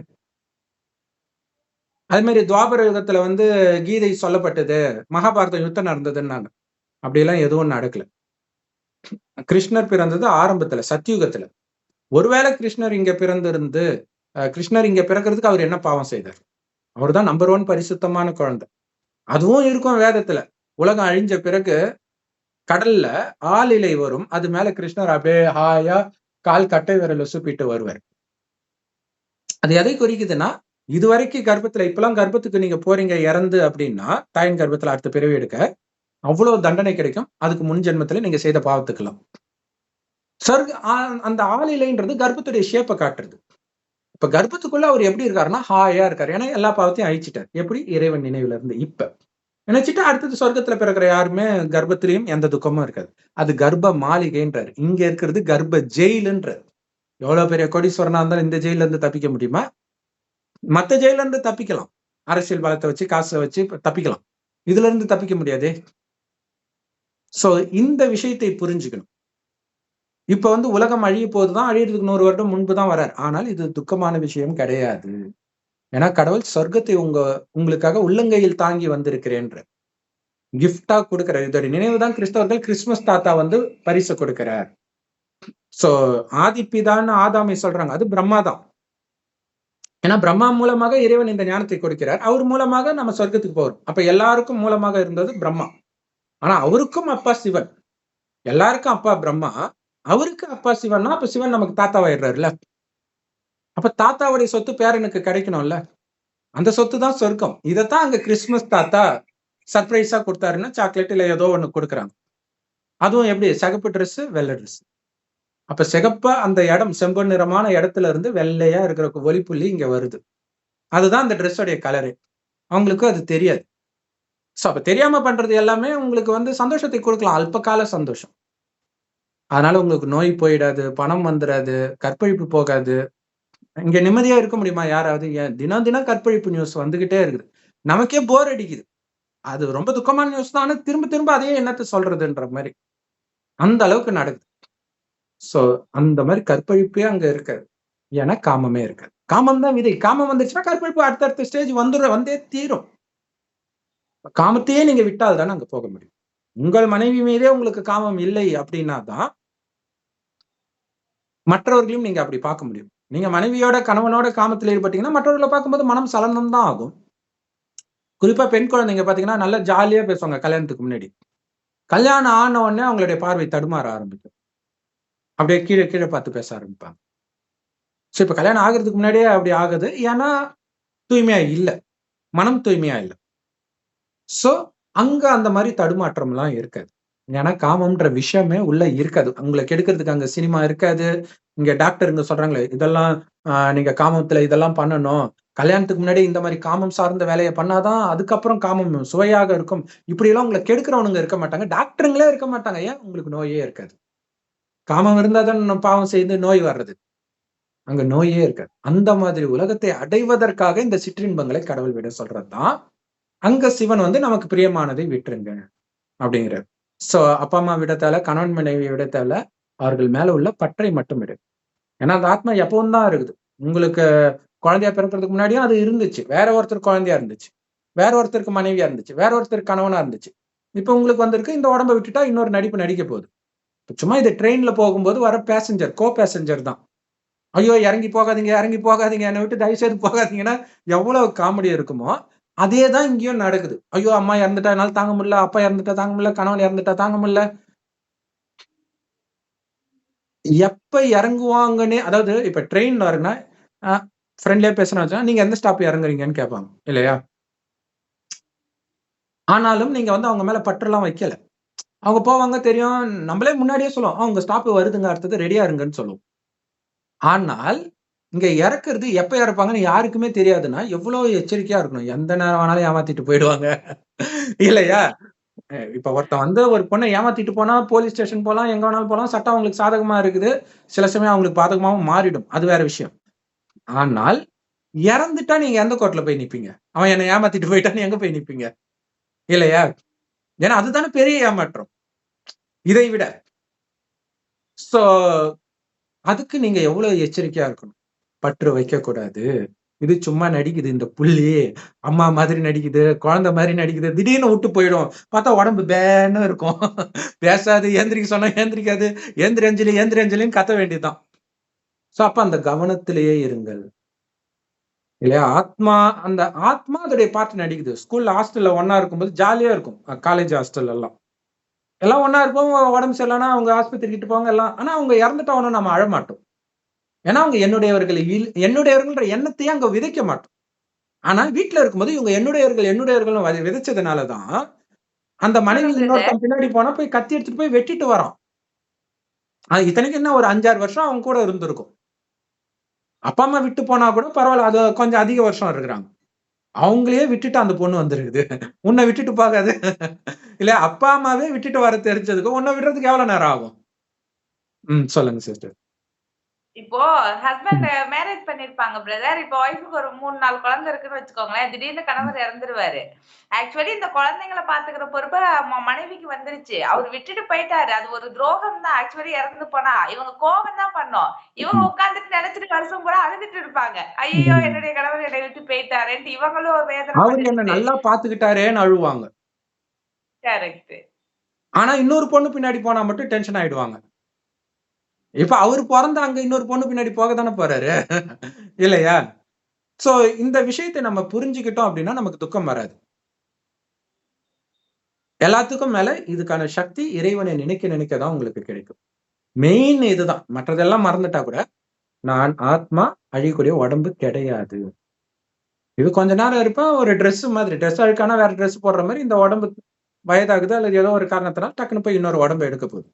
அதே மாதிரி துவாபர யுகத்துல கீதை சொல்லப்பட்டது, மகாபாரத யுத்தம் நடந்ததுன்னாங்க. அப்படியெல்லாம் எதுவும் நடக்கல. கிருஷ்ணர் பிறந்தது ஆரம்பத்துல சத்தியுகத்துல. ஒருவேளை கிருஷ்ணர் இங்க பிறந்திருந்து கிருஷ்ணர் இங்க பிறக்கிறதுக்கு அவர் என்ன பாவம் செய்தார்? அவர் தான் நம்பர் 1 பரிசுத்தமான குழந்தை. அதுவும் இருக்கும் வேதத்துல. உலகம் அழிஞ்ச பிறகு கடல்ல ஆளிலை வரும், அது மேல கிருஷ்ணர் அப்படியே ஹாயா கால் கட்டை விரல சுப்பிட்டு வருவார். அது எதை குறிக்குதுன்னா, இதுவரைக்கும் கர்ப்பத்துல, இப்பெல்லாம் கர்ப்பத்துக்கு நீங்க போறீங்க இறந்து அப்படின்னா, தாயின் கர்ப்பத்துல அடுத்த பிறவி எடுக்க அவ்வளவு தண்டனை கிடைக்கும். அதுக்கு முன் ஜென்மத்துல நீங்க செய்த பாவத்துக்கலாம். அந்த ஆளிலைன்றது கர்ப்பத்துடைய ஷேப்பை காட்டுறது. இப்ப கர்ப்பத்துக்குள்ள அவர் எப்படி இருக்காருன்னா ஹாயா இருக்காரு. ஏன்னா எல்லா பாவத்தையும் அழிச்சிட்டார். எப்படி? இறைவன் நினைவுல இருந்து. இப்ப நினைச்சிட்டு அடுத்தது சொர்க்கத்துல பிறக்கிற யாருமே கர்ப்பத்திலையும் எந்த துக்கமும் இருக்காது. அது கர்ப்ப மாளிகைன்றாரு. இங்க இருக்கிறது கர்ப்ப ஜெயிலுன்றாரு. எவ்வளவு பெரிய கோடீஸ்வரனா இருந்தாலும் இந்த ஜெயில இருந்து தப்பிக்க முடியுமா? மத்த ஜெயில இருந்து தப்பிக்கலாம், அரசியல் பலத்தை வச்சு, காசை வச்சு தப்பிக்கலாம். இதுல இருந்து தப்பிக்க முடியாதே. சோ இந்த விஷயத்தை புரிஞ்சுக்கணும். இப்ப உலகம் அழிய போதுதான், அழியறதுக்கு 100 வருடம் முன்புதான் வர்றார். ஆனால் இது துக்கமான விஷயம் கிடையாது. ஏன்னா கடவுள் சொர்க்கத்தை உங்களுக்காக உள்ளங்கையில் தாங்கி வந்திருக்கிறேன்ற கிஃப்டா கொடுக்கிறார். இதோட நினைவுதான் கிறிஸ்தவர்கள் கிறிஸ்துமஸ் தாத்தா பரிசு கொடுக்கிறார். சோ ஆதிப்பிதான்னு ஆதாமை சொல்றாங்க, அது பிரம்மா தான். ஏன்னா பிரம்மா மூலமாக இறைவன் இந்த ஞானத்தை கொடுக்கிறார். அவர் மூலமாக நம்ம சொர்க்கத்துக்கு போறோம். அப்ப எல்லாருக்கும் மூலமாக இருந்தது பிரம்மா. ஆனா அவருக்கும் அப்பா சிவன். எல்லாருக்கும் அப்பா பிரம்மா, அவருக்கு அப்பா சிவன்னா அப்ப சிவன் நமக்கு தாத்தாவாயிடுறாருல்ல. அப்ப தாத்தாவுடைய சொத்து பேரனுக்கு கிடைக்கணும்ல. அந்த சொத்து தான் சொர்க்கம். இதைத்தான் அங்க கிறிஸ்துமஸ் தாத்தா சர்ப்ரைஸா கொடுத்தாருன்னா சாக்லேட் இல்ல ஏதோ ஒண்ணு கொடுக்குறாங்க. அதுவும் எப்படி? சிகப்பு ட்ரெஸ், வெள்ளை ட்ரெஸ். அப்ப சிகப்பா அந்த இடம் செம்பு நிறமான இடத்துல இருந்து வெள்ளையா இருக்கிற ஒளிப்புள்ளி இங்க வருது. அதுதான் அந்த ட்ரெஸ்ஸோடைய கலரு. அவங்களுக்கு அது தெரியாது. சோ அப்ப தெரியாம பண்றது எல்லாமே உங்களுக்கு சந்தோஷத்தை கொடுக்கலாம், அல்பகால சந்தோஷம். அதனால உங்களுக்கு நோய் போயிடாது, பணம் வந்துடாது, கற்பழிப்பு போகாது. இங்க நிம்மதியா இருக்க முடியுமா யாராவது? தினம் தினம் கற்பழிப்பு நியூஸ் வந்துகிட்டே இருக்குது. நமக்கே போர் அடிக்குது. அது ரொம்ப துக்கமான நியூஸ் தான். திரும்ப திரும்ப அதே என்னத்தை சொல்றதுன்ற மாதிரி அந்த அளவுக்கு நடக்குது. சோ அந்த மாதிரி கற்பழிப்பே அங்க இருக்காது. ஏன்னா காமமே இருக்காது. காமம் தான் விதை. காமம் வந்துருச்சுன்னா கற்பழிப்பு அடுத்தடுத்த ஸ்டேஜ் வந்தே தீரும். காமத்தையே நீங்க விட்டால் தானே அங்க போக முடியும். உங்கள் மனைவி மீதே உங்களுக்கு காமம் இல்லை அப்படின்னா தான் மற்றவர்களையும் நீங்க அப்படி பார்க்க முடியும். நீங்க மனைவியோட கணவனோட காமத்தில் ஈடுபட்டீங்கன்னா மற்றவர்களை பார்க்கும்போது மனம் சலனம் தான் ஆகும். குறிப்பா பெண் குழந்தைங்க பாத்தீங்கன்னா நல்லா ஜாலியா பேசுவாங்க கல்யாணத்துக்கு முன்னாடி. கல்யாணம் ஆன உடனே அவங்களுடைய பார்வை தடுமாற ஆரம்பிக்கும். அப்படியே கீழே கீழே பார்த்து பேச ஆரம்பிப்பாங்க. ஸோ இப்ப கல்யாணம் ஆகுறதுக்கு முன்னாடியே அப்படி ஆகுது. ஏன்னா தூய்மையா இல்ல. மனம் தூய்மையா இல்ல. ஸோ அங்க அந்த மாதிரி தடுமாற்றம்லாம் இருக்காது. ஏன்னா காமம்ன்ற விஷயமே உள்ள இருக்காது. உங்களை கெடுக்கிறதுக்கு அங்க சினிமா இருக்காது. இங்க டாக்டருங்க சொல்றாங்களே, இதெல்லாம் நீங்க காமத்துல இதெல்லாம் பண்ணணும். கல்யாணத்துக்கு முன்னாடி இந்த மாதிரி காமம் சார்ந்த வேலைய பண்ணாதான் அதுக்கப்புறம் காமம் சுவையாக இருக்கும். இப்படியெல்லாம் உங்களை கெடுக்கிறவனுங்க இருக்க மாட்டாங்க. டாக்டருங்களே இருக்க மாட்டாங்க. ஏன்? உங்களுக்கு நோயே இருக்காது. காமம் இருந்தா தான் பாவம் செய்து நோய் வர்றது. அங்க நோயே இருக்காது. அந்த மாதிரி உலகத்தை அடைவதற்காக இந்த சிற்றின்பங்களை கடவுள் விட சொல்றதுதான். அங்க சிவன் வந்து நமக்கு பிரியமானதை விட்டுருங்க அப்படிங்கிறார். சோ அப்பா அம்மா விடத்தால, கணவன் மனைவி விடத்தால அவர்கள் மேல உள்ள பற்றை மட்டும் விடு. ஏன்னா அந்த ஆத்மா எப்பவும் தான் இருக்குது. உங்களுக்கு குழந்தையா பிறக்கிறதுக்கு முன்னாடியும் அது இருந்துச்சு. வேற ஒருத்தர் குழந்தையா இருந்துச்சு. வேற ஒருத்தருக்கு மனைவியா இருந்துச்சு. வேற ஒருத்தருக்கு கணவனா இருந்துச்சு. இப்ப உங்களுக்கு வந்திருக்கு. இந்த உடம்ப விட்டுட்டா இன்னொரு நடிப்பு நடிக்க போகுது. சும்மா இது ட்ரெயின்ல போகும்போது வர பேசஞ்சர், கோ பேசஞ்சர் தான். ஐயோ இறங்கி போகாதீங்க, இறங்கி போகாதீங்க, என்னை விட்டு தயவு செய்து போகாதீங்கன்னா எவ்வளவு காமெடி இருக்குமோ அதேதான் இங்கேயும் நடக்குது. ஐயோ அம்மா இறந்துட்டா என்னால தாங்க முடியல, அப்பா இறந்துட்டா தாங்க முடியல, கணவன் இறந்துட்டா தாங்க முடியல. எப்ப இறங்குவாங்கன்னே, அதாவது இப்ப ட்ரெயின்ல வருன்னா ஃப்ரெண்ட்லியா பேசுனா நீங்க எந்த ஸ்டாப் இறங்குறீங்கன்னு கேட்பாங்க இல்லையா? ஆனாலும் நீங்க வந்து அவங்க மேல பற்றெல்லாம் வைக்கல. அவங்க போவாங்க தெரியும். நம்மளே முன்னாடியே சொல்லுவோம். உங்க ஸ்டாப் வருதுங்க, அடுத்தது ரெடியா இருங்கன்னு சொல்லுவோம். ஆனால் இங்க இறக்குறது எப்ப இறப்பாங்கன்னு யாருக்குமே தெரியாதுன்னா, எவ்வளவு எச்சரிக்கையா இருக்கணும். எந்த நேரம் வேணாலும் ஏமாத்திட்டு போயிடுவாங்க. இல்லையா? இப்ப ஒருத்தன் வந்து ஒரு பொண்ண ஏமாத்திட்டு போனா, போலீஸ் ஸ்டேஷன் போலாம், எங்க வேணாலும் போலாம். சட்டம் அவங்களுக்கு சாதகமா இருக்குது. சில சமயம் அவங்களுக்கு பாதகமாவும் மாறிடும். அது வேற விஷயம். ஆனால் இறந்துட்டா நீங்க எந்த கோர்ட்ல போய் நிப்பீங்க? அவன் என்ன ஏமாத்திட்டு போயிட்டான்னு எங்க போய் நிப்பீங்க? இல்லையா? ஏன்னா அதுதானே பெரிய ஏமாற்றம். இதை விட. சோ அதுக்கு நீங்க எவ்வளவு எச்சரிக்கையா இருக்கணும். பற்று வைக்கக்கூடாது. இது சும்மா நடிக்குது இந்த புள்ளி. அம்மா மாதிரி நடிக்குது, குழந்தை மாதிரி நடிக்குது. திடீர்னு விட்டு போயிடும். பார்த்தா உடம்பு பேன்னு இருக்கும். பேசாது, எந்திரிக்க சொன்னா எந்திரிக்காது. எந்திரி அஞ்சலி, எந்திரி அஞ்சலின்னு கத்த வேண்டியதுதான். சோ அப்ப அந்த கவனத்திலேயே இருங்கள். இல்லையா? அந்த ஆத்மா அதோடைய பார்ட் நடிக்குது. ஸ்கூல்ல ஹாஸ்டல்ல ஒண்ணா இருக்கும்போது ஜாலியா இருக்கும். காலேஜ் ஹாஸ்டல் எல்லாம் ஒண்ணா இருப்போம். உடம்பு சரியில்லன்னா அவங்க ஆஸ்பத்திரிக்கு கிட்ட போவாங்க எல்லாம். ஆனா அவங்க இறந்துட்டா ஒண்ணும் நம்ம அழமாட்டோம். ஏன்னா அவங்க என்னுடையவர்கள்ன்ற எண்ணத்தையே அங்க விதைக்க மாட்டோம். ஆனா வீட்ல இருக்கும்போது இவங்க என்னுடையவர்கள்னு விதைச்சதுனால தான், அந்த மனைவி இன்னொருத்தன் பின்னாடி போனா போய் கத்தி எடுத்துட்டு போய் வெட்டிட்டு வரான். இத்தனைக்கும் என்ன ஒரு 5, 6 வருஷம் அவங்க கூட இருந்திருக்கும். அப்பா, அம்மா விட்டு போனா கூட பரவால்ல. அது கொஞ்சம் அதிக வருஷம் இருக்கிறாங்க. அவங்களையே விட்டுட்டு அந்த பொண்ணு வந்திருக்குது. உன்னை விட்டுட்டு போகாது. இல்ல அப்பா, அம்மாவே விட்டுட்டு வர தெரிஞ்சதுக்கு உன்னை விடுறதுக்கு எவ்வளவு நேரம் ஆகும்? சொல்லுங்க சிஸ்டர். இப்போ ஹஸ்பண்ட் மேரேஜ் பண்ணிருப்பாங்க பிரதர். இப்போ ஒய்ஃப்க்கு ஒரு 3, 4 குழந்தை இருக்குன்னு வச்சுக்கோங்களேன். திடீர்னு கணவர் இறந்துருவாரு. ஆக்சுவலி இந்த குழந்தைங்கள பாத்துக்கிற பொறுப்பு மனைவிக்கு வந்துருச்சு. அவரு விட்டுட்டு போயிட்டாரு. அது ஒரு துரோகம் தான் ஆக்சுவலி இறந்து போனா. இவங்க கோவம் தான் பண்ணோம். இவங்க உட்கார்ந்துட்டு நினைச்சிட்டு வருஷம் கூட அழுதுட்டு இருப்பாங்க. ஐயோ என்னுடைய கணவர் என்னை விட்டு போயிட்டாரேன்ட்டு இவங்களும் வேதனை அவரு என்ன நல்லா பாத்துக்கிட்டாரேன்னு அழுவாங்க. கரெக்ட். ஆனா இன்னொரு பொண்ணு பின்னாடி போனா மட்டும் டென்ஷன் ஆயிடுவாங்க. இப்ப அவரு பொறந்த அங்க இன்னொரு பொண்ணு பின்னாடி போக தானே போறாரு. இல்லையா? சோ இந்த விஷயத்தை நம்ம புரிஞ்சுக்கிட்டோம் அப்படின்னா நமக்கு துக்கம் வராது. எல்லாத்துக்கும் மேல இதுக்கான சக்தி இறைவனை நினைக்க தான் உங்களுக்கு கிடைக்கும். மெயின் இதுதான். மற்றதெல்லாம் மறந்துட்டா கூட, நான் ஆத்மா, அழியக்கூடிய உடம்பு கிடையாது. இது கொஞ்ச நேரம் இருப்பேன். ஒரு ட்ரெஸ் மாதிரி. ட்ரெஸ் அழுக்கானா வேற ட்ரெஸ் போடுற மாரி இந்த உடம்பு வயதாகுது அல்லது ஏதோ ஒரு காரணத்தினால டக்குனு போய் இன்னொரு உடம்ப எடுக்க போகுது.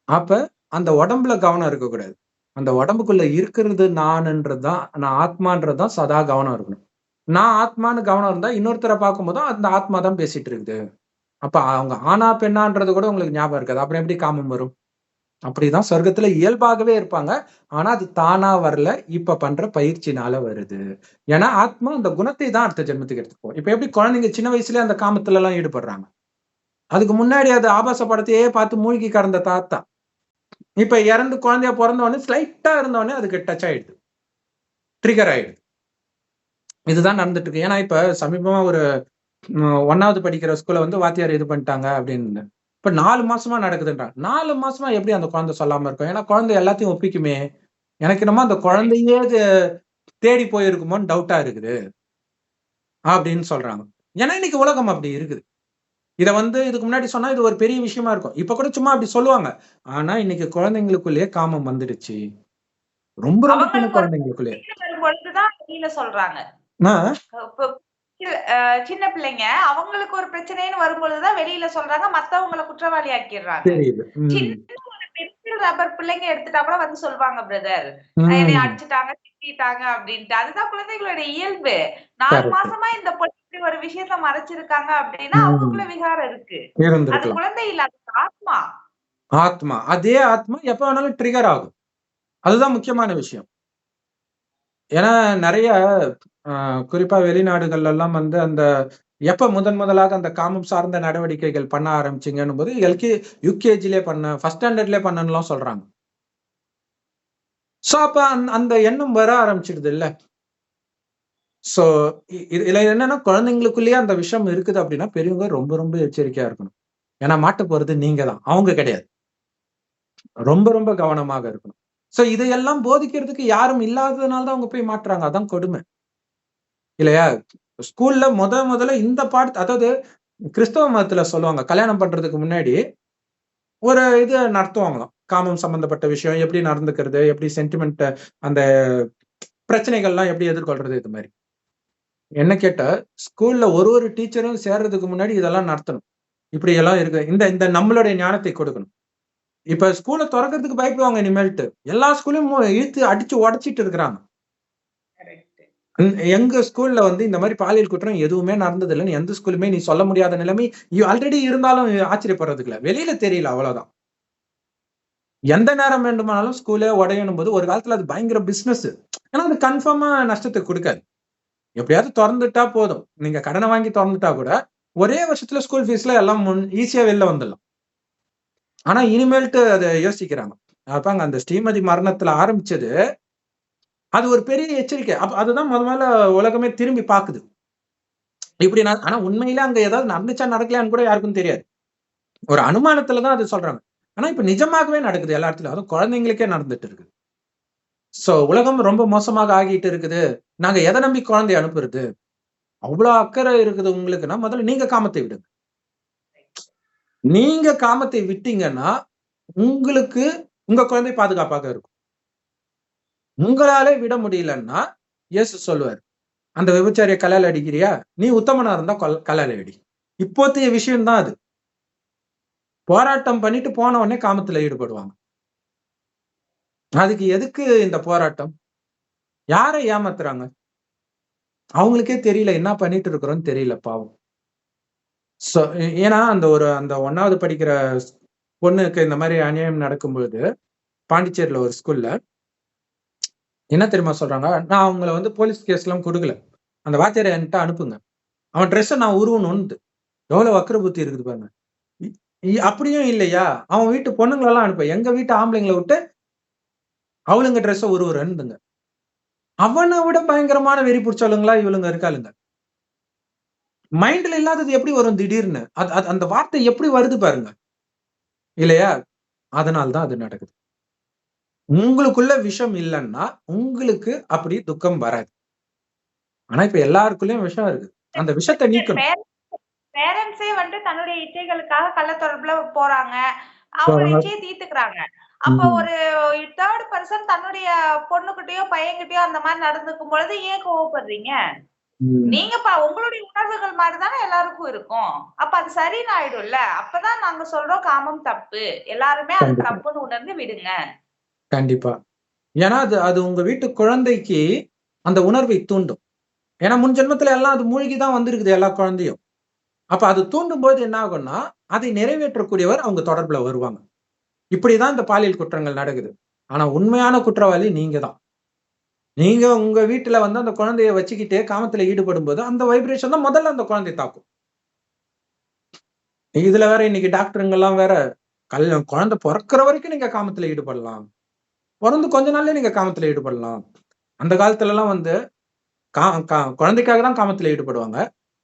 அப்ப அந்த உடம்புல கவனம் இருக்கக்கூடாது. அந்த உடம்புக்குள்ள இருக்கிறது நான் ஆத்மான்றது தான் சதா கவனம் இருக்கணும். நான் ஆத்மான்னு கவனம் இருந்தா இன்னொருத்தர பார்க்கும்போதும் அந்த ஆத்மா தான் பேசிட்டு இருக்குது. அப்ப அவங்க ஆணா பெண்ணான்றது கூட உங்களுக்கு ஞாபகம் இருக்காது. அப்புறம் எப்படி காமம் வரும்? அப்படிதான் சொர்க்கத்துல இயல்பாகவே இருப்பாங்க. ஆனா அது தானா வரல. இப்ப பண்ற பயிற்சினால வருது. ஏன்னா ஆத்மா அந்த குணத்தை தான் அடுத்த ஜென்மத்துக்கு எடுத்துட்டு போகும். இப்ப எப்படி குழந்தைங்க சின்ன வயசுலயே அந்த காமத்துல எல்லாம் ஈடுபடுறாங்க. அதுக்கு முன்னாடி அது ஆபாச படத்தையே பார்த்து மூழ்கி கடந்த தாத்தா. இப்ப இறந்து குழந்தையா பொறந்த உடனே ஸ்லைட்டா இருந்த உடனே அதுக்கு டச் ஆயிடுது. ட்ரிகர் ஆயிடுது. இதுதான் நடந்துட்டு இருக்கு. ஏன்னா இப்ப சமீபமா ஒரு 1வது படிக்கிற ஸ்கூல்ல வந்து வாத்தியார் இது பண்ணிட்டாங்க அப்படின்னு. இப்ப 4 மாசமா நடக்குதுன்றாங்க. 4 மாசமா எப்படி அந்த குழந்தை சொல்லாம இருக்கும்? ஏன்னா குழந்தை எல்லாத்தையும் ஒப்பிக்குமே. எனக்கு என்னமோ அந்த குழந்தையே தேடி போயிருக்குமோன்னு டவுட்டா இருக்குது. அப்படின்னு சொல்றாங்க. ஏன்னா இன்னைக்கு உலகம் அப்படி இருக்குது. இத இதுக்கு முன்னாடி சொன்னா இது ஒரு பெரிய விஷயமா இருக்கும். இப்ப கூட சும்மா அப்படி சொல்லுவாங்க. ஆனா இன்னைக்கு குழந்தைங்களுக்குள்ளேயே காமம் வந்துடுச்சு. ரொம்ப ரொம்ப சின்ன அவங்களுக்கு ஒரு குழந்தைங்களுக்குள்ளயே. பிரச்சனை வரும்பொழுது தான் வெளியில சொல்றாங்க. ஆ இப்ப சின்ன பிள்ளைங்க அவங்களுக்கு ஒரு பிரச்சனைன்னு வரும்பொழுது தான் வெளியில சொல்றாங்க. மத்தவங்கள குற்றவாளி ஆக்கிர்றாங்க. தெரியுது. ம். சின்ன ஒரு பென்சில் ரப்பர் பிள்ளைங்க எடுத்துட்டா கூட வந்து சொல்வாங்க பிரதர். என்னைய ம். அடிச்சுட்டாங்க, திட்டிட்டாங்க அப்டின்ட்டு. அதுதான் குழந்தைகளோட இயல்பு. 4 கரெக்ட். மாசமா இந்த பொண்ணு இப்படி ஒரு விஷயத்த மறைச்சிருக்காங்க அப்டின்னா, ம். அவங்களுக்குள்ள விகாரம் இருக்கு. அது இருந்திருக்கலாம். குழந்தை இல்ல, அது ஆத்மா. ஆத்மா. அதே ஆத்மா எப்ப வேணாலும் ட்ரிகர் ஆகும். அதுதான் முக்கியமான விஷயம். ஏன்னா நெறைய அ குறிப்பா வெளிநாடுகள்லாம் அந்த எப்ப முதலாக அந்த காமம் சார்ந்த நடவடிக்கைகள் பண்ண ஆரம்பிச்சீங்கன்னும்போது, யுகேஜிலே பண்ண, ஃபர்ஸ்ட் ஸ்டாண்டர்ட்லயே பண்ணன்னுலாம் சொல்றாங்க. சோ அப்ப அந்த எண்ணம் வர ஆரம்பிச்சுடுதுல்ல. சோ இதுல என்னன்னா குழந்தைங்களுக்குள்ளேயே அந்த விஷம் இருக்குது அப்படின்னா, பெரியவங்க ரொம்ப ரொம்ப எச்சரிக்கையா இருக்கணும். ஏன்னா மாட்ட போறது நீங்க தான். அவங்க கிடையாது. ரொம்ப ரொம்ப கவனமாக இருக்கணும். சோ இதையெல்லாம் போதிக்கிறதுக்கு யாரும் இல்லாததுனால தான் அவங்க போய் மாட்றாங்க. அதான் கொடுமை. இல்லையா? ஸ்கூல்ல முதல்ல இந்த பாடத்த அதாவது கிறிஸ்தவ மதத்துல சொல்லுவாங்க. கல்யாணம் பண்றதுக்கு முன்னாடி ஒரு இது நடத்துவாங்களாம். காமம் சம்பந்தப்பட்ட விஷயம், எப்படி நடந்துக்கிறது, எப்படி சென்டிமென்ட் அந்த பிரச்சனைகள்லாம் எப்படி எதிர்கொள்றது இது மாரி. என்ன கேட்டா, ஸ்கூல்ல ஒரு டீச்சரும் சேர்றதுக்கு முன்னாடி இதெல்லாம் நடத்தணும். இப்படியெல்லாம் இருக்கு. இந்த இந்த நம்மளுடைய ஞானத்தை கொடுக்கணும். இப்ப ஸ்கூல தொறக்கறதுக்கு பயப்படுவாங்க இனிமேல்ட்டு. எல்லா ஸ்கூல்லயும் இழுத்து அடிச்சு உடைச்சிட்டு இருக்கிறாங்க. கரெக்ட். எங்க ஸ்கூல்ல இந்த மாரி பாலியல் குற்றம் எதுவுமே நடந்ததில்லன்னு எந்த ஸ்கூலுமே நீ சொல்ல முடியாத நிலைமை ஆல்ரெடி இருந்தாலும் ஆச்சரியப்படுறதுக்கு இல்ல. வெளியில தெரியல அவ்வளவுதான். எந்த நேரம் வேண்டுமானாலும் ஸ்கூலே உடையணும்போது ஒரு காலத்துல அது பயங்கர பிசினஸ். ஆனா அது கன்ஃபார்மா நஷ்டத்த குடுக்காது. எப்படியாவது தொறந்துட்டா போதும். நீங்க கடன வாங்கி தொறந்துட்டா கூட, ஒரே வருஷத்துல ஸ்கூல் ஃபீஸ்ல எல்லாம் ஈஸியா வெளில வந்துடலாம். ஆனா இனிமேல்ட்டு அத யோசிக்கிறாங்க. அதாங்க அந்த ஸ்ரீமதி மரணத்துல ஆரம்பிச்சது, அது ஒரு பெரிய எச்சரிக்கை. அதுதான் மொதல்ல உலகமே திரும்பி பாக்குது. இப்படி ஆனா உண்மையிலே அங்க ஏதாவது நடந்துச்சா, நடக்கலையான்னு கூட யாருக்கும் தெரியாது. ஒரு அனுமானத்துல தான் அது சொல்றாங்க. ஆனா இப்ப நிஜமாகவே நடக்குது எல்லா இடத்துலயும். அதுவும் குழந்தைங்களுக்கே நடந்துட்டு இருக்கு. சோ உலகம் ரொம்ப மோசமாக ஆகிட்டு இருக்குது. நாங்க எத நம்பி குழந்தைய அனுப்புறது? அவ்ளோ அக்கறை இருக்குது உங்களுக்குன்னா, முதல்ல நீங்க காமத்தை விடுங்க. நீங்க காமத்தை விட்டீங்கன்னா, உங்களுக்கு உங்க குழந்தை பாதுகாப்பாக இருக்கும். உங்களாலே விட முடியலன்னா, இயேசு சொல்லுவாரு, "அந்த விபச்சாரிய கல்லால அடிக்கிறியா? நீ உத்தமனா இருந்தா கல்லால அடி." இப்போதைய விஷயம் தான் அது. போராட்டம் பண்ணிட்டு போன உடனே காமத்துல ஈடுபடுவாங்க. அதுக்கு எதுக்கு இந்த போராட்டம்? யார ஏமாத்துறாங்க? அவங்களுக்கே தெரியல என்ன பண்ணிட்டு இருக்கிறோம்னு தெரியல பாவம். சோ ஏன்னா அந்த 1வது படிக்கிற பொண்ணுக்கு இந்த மாரி அநியாயம் நடக்கும்பொழுது, பாண்டிச்சேரியில ஒரு ஸ்கூல்ல என்ன தெரியுமா சொல்றாங்க? நான் அவங்கள போலீஸ் கேஸ்லாம் குடுக்கல. அந்த வாத்தியார என்ட்ட அனுப்புங்க. அவன் ட்ரெஸ்ஸ நான் உருவணும்ன்து. எவ்வளவு வக்ர புத்தி இருக்குது பாருங்க. இ அப்படியும் இல்லையா? அவன் வீட்டு பொண்ணுங்களலாம் அனுப்பு. எங்க வீட்டு ஆம்பளைங்கள விட்டு அவளுங்க ட்ரெஸ்ஸ உருவுறேன்துங்க. அவன விட பயங்கரமான வெறி புடிச்சவளுங்களா இவளுங்க இருக்காளுங்க. மைண்ட்ல இல்லாதது எப்படி வரும் திடீர்னு? அது அது அந்த வார்த்தை எப்படி வருது பாருங்க. இல்லையா? அதனால தான் அது நடக்குது. உங்களுக்குள்ள விஷம் இல்லன்னா, உங்களுக்கு அப்படி துக்கம் வராது. ஆனா இப்ப எல்லாருக்குள்ளயும் விஷம் இருக்கு. அந்த விஷத்த நீக்கணும். பேரண்ட்ஸே தன்னுடைய இச்சைகளுக்காக கள்ள தொடர்புல போறாங்க. அவங்க போறாங்க. இச்சைய தீர்த்துக்கிறாங்க. அப்ப ம். ஒரு 3 பெர்சன் தன்னுடைய பொண்ணுகிட்டயோ, பையன்கிட்டயோ அந்த மாரி நடந்துக்கும் பொழுது ஏன் கோவப்படுறீங்க? ம். நீங்க உங்களுடைய உணர்வுகள் மாரி தானே எல்லாருக்கும் இருக்கும். அப்ப அது சரின்னு ஆயிடும்ல. அப்பதான் நாங்க சொல்றோம் காமம் தப்பு. எல்லாருமே அது கண்டிப்பா, தப்புன்னு உணர்ந்து விடுங்க. கண்டிப்பா. ஏன்னா அது அது உங்க வீட்டு குழந்தைக்கு அந்த உணர்வை தூண்டும். ஏன்னா முன் ஜென்மத்துல எல்லாம் அது மூழ்கி தான் வந்திருக்குது எல்லா குழந்தையும். அப்ப அது தூண்டும்போது என்ன ஆகும்னா, அதை நிறைவேற்றக்கூடியவர் அவங்க தொடர்புல வருவாங்க. இப்படிதான் இந்த பாலியல் குற்றங்கள் நடக்குது. ஆனா உண்மையான குற்றவாளி நீங்க தான். நீங்க உங்க வீட்டுல அந்த குழந்தைய வச்சுக்கிட்டே காமத்துல ஈடுபடும்போது, அந்த வைப்ரேஷன் தான் முதல்ல அந்த குழந்தைய தாக்கும். இதுல வேற இன்னைக்கு டாக்டருங்கலாம் வேற, குழந்தை பொறக்கிற வரைக்கும் நீங்க காமத்துல ஈடுபடலாம். பொறந்து கொஞ்ச நாள்லயே நீங்க காமத்துல ஈடுபடலாம். அந்த காலத்துலலாம் கா கா குழந்தைக்காக தான் காமத்துல ஈடுபடுவாங்க.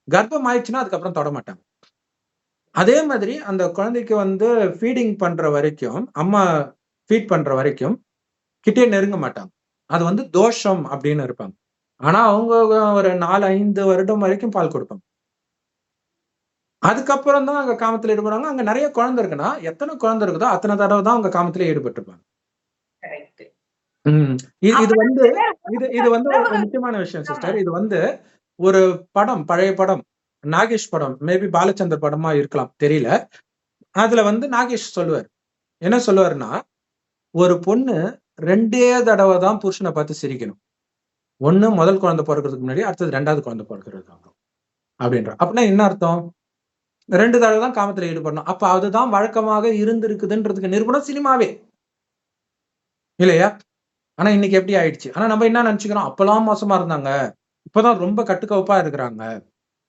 கர்ப்பம் ஆயிடுச்சுன்னா அதுக்கப்புறம் தொடமாட்டாங்க. அதே மாதிரி அந்த குழந்தைக்கு வந்து ஃபீடிங் பண்ற வரைக்கும், அம்மா ஃபீட் பண்ற வரைக்கும் கிட்டயே நெருங்க மாட்டாங்க. அது வந்து தோஷம் அப்படின்னு இருப்பாங்க. ஆனா அவங்க ஒரு 4, 5 வருடம் வரைக்கும் பால் கொடுப்பாங்க. அதுக்கப்புறம் தான் அங்க காமத்துல ஈடுபடுவாங்க. அங்க நெறைய குழந்தை இருக்குன்னா, எத்தன குழந்தை இருக்குதோ அத்தன தடவ தான் அவங்க காமத்துல ஈடுபட்டுருப்பாங்க. கரெக்ட். ம். இது அப்ப வந்து இது வந்து ஒரு உறவுகள் முக்கியமான விஷயம் ஆமா. சிஸ்டர். இது வந்து ஒரு படம், பழைய படம். நாகேஷ் படம். மேபி பாலச்சந்தர் படமா இருக்கலாம். தெரியல. அதுல வந்து நாகேஷ் சொல்லுவாரு. என்ன சொல்லுவாருன்னா, ஒரு பொண்ணு 2டே தடவ தான் புருஷன பார்த்து சிரிக்கணும். 1 முதல் குழந்தை பொறக்கறதுக்கு முன்னாடி, அடுத்தது 2வது குழந்தை பொறக்கறதுக்கு அப்புறம். அப்படின்றார். அப்படின்னா என்ன அர்த்தம்? 2 தடவ தான் காமத்துல ஈடுபடணும். அப்ப அதுதான் வழக்கமாக இருந்திருக்குதுன்றதுக்கு நிரூபணம் சினிமாவே. இல்லையா? ஆனா இன்னைக்கு எப்படி ஆயிடுச்சு? ஆனா நம்ம என்ன நெனச்சுக்கிறோம், அப்பலாம் மோசமா இருந்தாங்க. இப்பதான் ரொம்ப கட்டுக்கோப்பா இருக்கிறாங்க.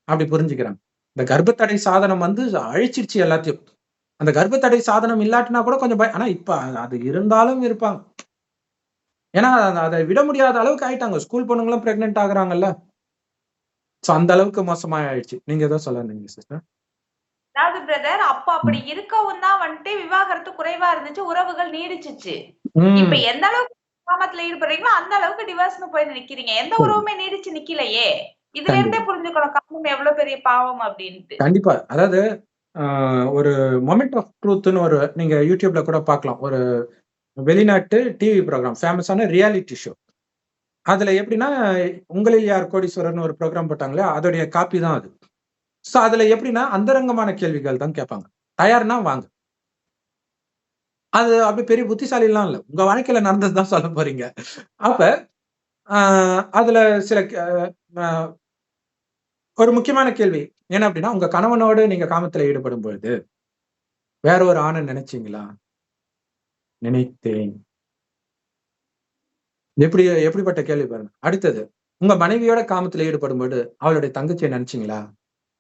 அப்படி புரிஞ்சுக்கிறாங்க. இந்த கர்ப்பத்தடை சாதனம் வந்து அழிச்சிருச்சு எல்லாத்தையும். அந்த கர்ப்பத்தடை சாதனம் இல்லாட்டினா கூட கொஞ்சம் ஆனா இப்ப அது இருந்தாலும் இருப்பாங்க. ஏன்னா அத விட முடியாத அளவுக்கு ஆயிட்டாங்க. ஸ்கூல் பொண்ணுங்களும் பிரெக்னன்ட் ஆகுறாங்கல்ல. சோ அந்த அளவுக்கு மோசமா ஆயிடுச்சு. நீங்க ஏதோ சொல்ல வந்தீங்க சிஸ்டர். அதாவது பிரதர், அப்ப அப்படி ம். இருக்கவும் தான் வந்துட்டு விவாகரத்து குறைவா இருந்துச்சு. உறவுகள் நீடிச்சுச்சு. இப்ப ம். எந்த அளவுக்கு காமத்துல ஈடுபடுறீங்களோ, அந்த அளவுக்கு டிவோர்ஸ்ன்னு போய் நிக்கிறீங்க. எந்த சரி. உறவுமே நீடிச்சு நிக்கலையே! இதுல இருந்தே கண்டிப்பா. புரிஞ்சுக்கணும் காமம் எவ்வளவு பெரிய பாவம் அப்டின்ட்டு. கண்டிப்பா. அதாவது ஒரு மொமெண்ட் ஆஃப் ட்ரூத்ன்னு ஒரு நீங்க YouTubeல கூட பார்க்கலாம். ஒரு வெளிநாட்டு டிவி புரோகிராம். ஃபேமஸான ரியாலிட்டி ஷோ. அதுல எப்படின்னா, "உங்களில் யார் கோடீஸ்வரர்ன்னு" ஒரு புரோகிராம் போட்டாங்களே, அதோடைய காப்பி தான் அது. சோ அதுல எப்படின்னா, அந்தரங்கமான கேள்விகள் தான் கேட்பாங்க. தயார்னா வாங்க. அது அப்படி பெரிய புத்திசாலிலாம் இல்ல. உங்க வாழ்க்கையில நடந்தது தான் சொல்லப் போறீங்க. அப்ப அ அதுல சில அ ஒரு முக்கியமான கேள்வி. என்ன அப்படின்னா, உங்க கணவனோடு நீங்க காமத்துல ஈடுபடும் பொழுது, வேற ஒரு ஆண நினைச்சீங்களா? நினைத்தேன். எப்படிப்பட்ட கேள்வி பாருங்க. அடுத்தது, உங்க மனைவியோட காமத்துல ஈடுபடும்போது, அவளுடைய தங்கச்சிய நினைச்சீங்களா?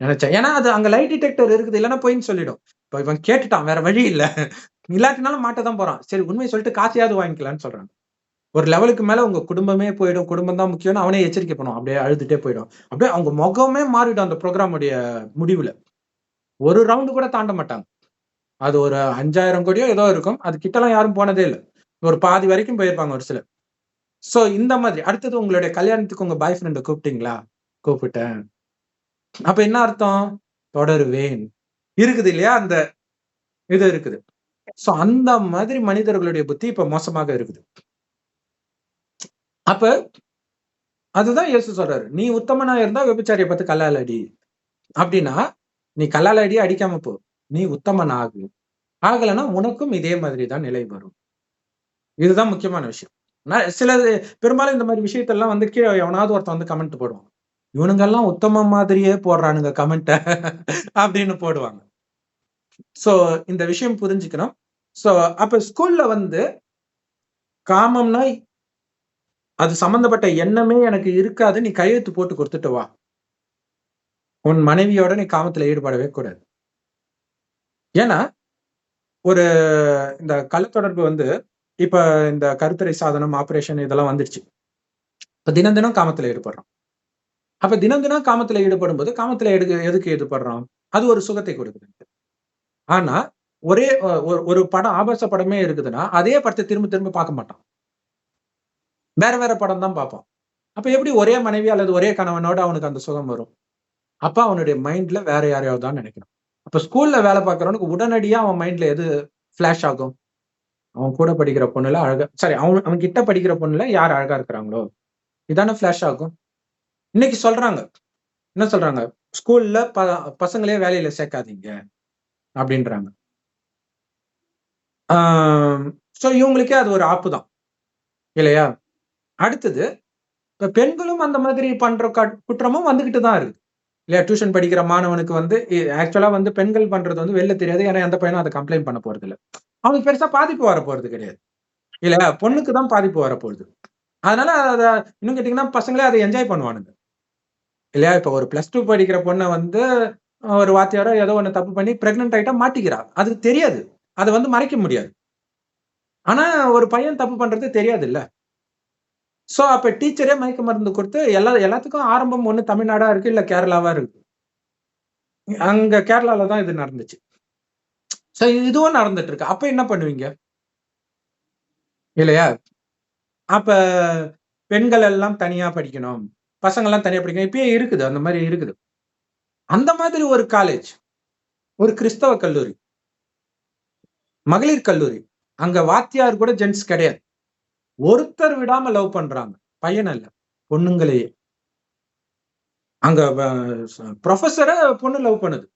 நினைச்சேன். ஏன்னா, அது அங்க லை டிடெக்டர் இருக்குது. இல்லன்னா பொய்ன்னு சொல்லிடும். இப்ப இவன் கேட்டுட்டான். வேற வழி இல்ல. இல்லாட்டினாலும் மாட்ட தான் போறான். சரி உண்மைய சொல்லிட்டு காசையாவது வாங்கிக்கலான்னு சொல்றாங்க. ஒரு லெவலுக்கு மேல உங்க குடும்பமே போயிடும். குடும்பம் தான் முக்கியம்னு அவனே எச்சரிக்கை பண்ணுவான். அப்படியே அழுதுட்டே போயிடும். அப்படியே அவங்க முகமே மாறிடும் அந்த புரோகிராம் உடைய முடிவுல. ஒரு ரவுண்ட் கூட தாண்ட மாட்டாங்க. அது ஒரு 5000 கோடியோ ஏதோ இருக்கும். அது கிட்டலாம் யாரும் போனதே இல்ல. ஒரு பாதி வரைக்கும் போயிருப்பாங்க ஒரு சிலர். சோ இந்த மாதிரி. அடுத்தது உங்களுடைய கல்யாணத்துக்கு உங்க பாய் ஃப்ரெண்ட கூப்பிட்டீங்களா? கூப்பிட்டேன். அப்ப என்ன அர்த்தம்? தொடருவேன். இருக்குது இல்லையா? அந்த இது இருக்குது. சோ அந்த மாதிரி மனிதர்களுடைய புத்தி இப்ப மோசமாக இருக்குது. அப்ப அதுதான் இயேசு சொல்றாரு. "நீ உத்தமனா இருந்தா விபச்சாரியை பார்த்து கல்லால அடி." அப்படின்னா, நீ கல்லால அடி அடிக்காம போ. நீ உத்தமன் ஆகு. ஆகலன்னா உனக்கும் இதே மாதிரி தான் நிலை வரும். இதுதான் முக்கியமான விஷயம். சிலது பெரும்பாலும் இந்த மாரி விஷயத்தெல்லாம் வந்து கீழ எவனாவது ஒருத்தன் வந்து கமெண்ட் போடுவான். இவனுங்கெல்லாம் உத்தமன் மாதிரியே போடுறானுங்க கமெண்ட்ட அப்படின்னு போடுவாங்க. சோ இந்த விஷயம் புரிஞ்சுக்கணும். சோ அப்ப ஸ்கூல்ல வந்து காமம்னா அது சம்பந்தப்பட்ட எண்ணமே எனக்கு இருக்காது. நீ கையெழுத்து போட்டு குடுத்துட்டு வா. உன் மனைவியோட நீ காமத்துல ஈடுபடவே கூடாது. ஏன்னா, ஒரு இந்த கள்ளத்தொடர்பு வந்து இப்ப இந்த கருத்தடை சாதனம், ஆப்பரேஷன் இதெல்லாம் வந்துருச்சு. இப்ப தினம் தினம் காமத்துல ஈடுபடுறோம். அப்ப தினம் தினம் காமத்துல ஈடுபடும்போது, காமத்துல எதுக்கு ஈடுபடுறோம்? அது ஒரு சுகத்தை கொடுக்குது. ஆனா, ஒரே ஒரு படம் ஆபாச படமே இருக்குதுன்னா, அதே படத்த திரும்ப திரும்ப பார்க்க மாட்டான். வேற வேற படம் தான் பார்ப்பான். அப்ப எப்படி ஒரே மனைவி அல்லது ஒரே கணவனோட அவனுக்கு அந்த சுகம் வரும்? அப்ப அவனுடைய மைண்ட்ல வேற யாரையாவது தான் நினைக்கணும். அப்ப ஸ்கூல்ல வேலை பார்க்கிறவனுக்கு உடனடியா அவன் மைண்ட்ல எது ஃபிளாஷ் ஆகும்? அவன் கூட படிக்கிற பொண்ணுல அழகா சாரி அவன் அவன் கிட்ட படிக்கிற பொண்ணுல யார் அழகா இருக்கிறாங்களோ, இதானே ஃபிளாஷ் ஆகும். இன்னைக்கு சொல்றாங்க. என்ன சொல்றாங்க? ஸ்கூல்ல பசங்களே வேலையில சேர்க்காதீங்க அப்படின்றாங்க. ஆ சோ இவங்களுக்கே அது ஒரு ஆப்பு தான். இல்லையா? அடுத்தது இப்ப பெண்களும் அந்த மாதிரி பண்ற குற்றமும் வந்துகிட்டு தான் இருக்கு. இல்லையா? டியூஷன் படிக்கிற மாணவனுக்கு வந்து ஆக்சுவலா வந்து பெண்கள் பண்றது வந்து வெளில தெரியாது. ஏன்னா எந்த பையனும் அத கம்ப்ளைண்ட் பண்ண போறதில்ல. அவனுக்கு பெருசா பாதிப்பு வரப்போறது கிடையாது. இல்லையா? பொண்ணுக்கு தான் பாதிப்பு வரப்போகுது. அதனால அத இன்னும் கேட்டீங்கன்னா, பசங்களே அத என்ஜாய் பண்ணுவானுங்க. இல்லையா? இப்ப ஒரு பிளஸ் 2 படிக்கிற பொண்ண வந்து ஒரு வாத்தியாரோ ஏதோ ஒண்ணு தப்பு பண்ணி பிரெக்னன்ட் ஆயிட்டா மாட்டிக்கிறா. அதுக்கு தெரியாது. அத வந்து மறைக்க முடியாது. ஆனா ஒரு பையன் தப்பு பண்றது தெரியாதுல்ல. சோ அப்ப டீச்சரே மயக்க மருந்து குடுத்து எல்லாத்துக்கும் ஆரம்பம் ஒண்ணு தமிழ்நாடா இருக்கு, இல்ல கேரளாவா இருக்கு. அங்க கேரளால தான் இது நடந்துச்சு. சோ இதுவும் நடந்துட்டு இருக்கு. அப்ப என்ன பண்ணுவீங்க இல்லையா? அப்ப பெண்கள் எல்லாம் தனியா படிக்கணும், பசங்க எல்லாம் தனியா படிக்கணும். இப்பயே இருக்குது, அந்த மாதிரி இருக்குது. அந்த மாதிரி ஒரு காலேஜ், ஒரு கிறிஸ்தவ கல்லூரி, மகளிர் கல்லூரி, அங்க வாத்தியார் கூட ஜென்ஸ் கிடையாது. ஒருத்தர் விடாம லவ் பண்றாங்க, பையன் அல்ல, பொண்ணுங்களையே. அங்க ப்ரொஃபஸர பொண்ணு லவ் பண்ணுது.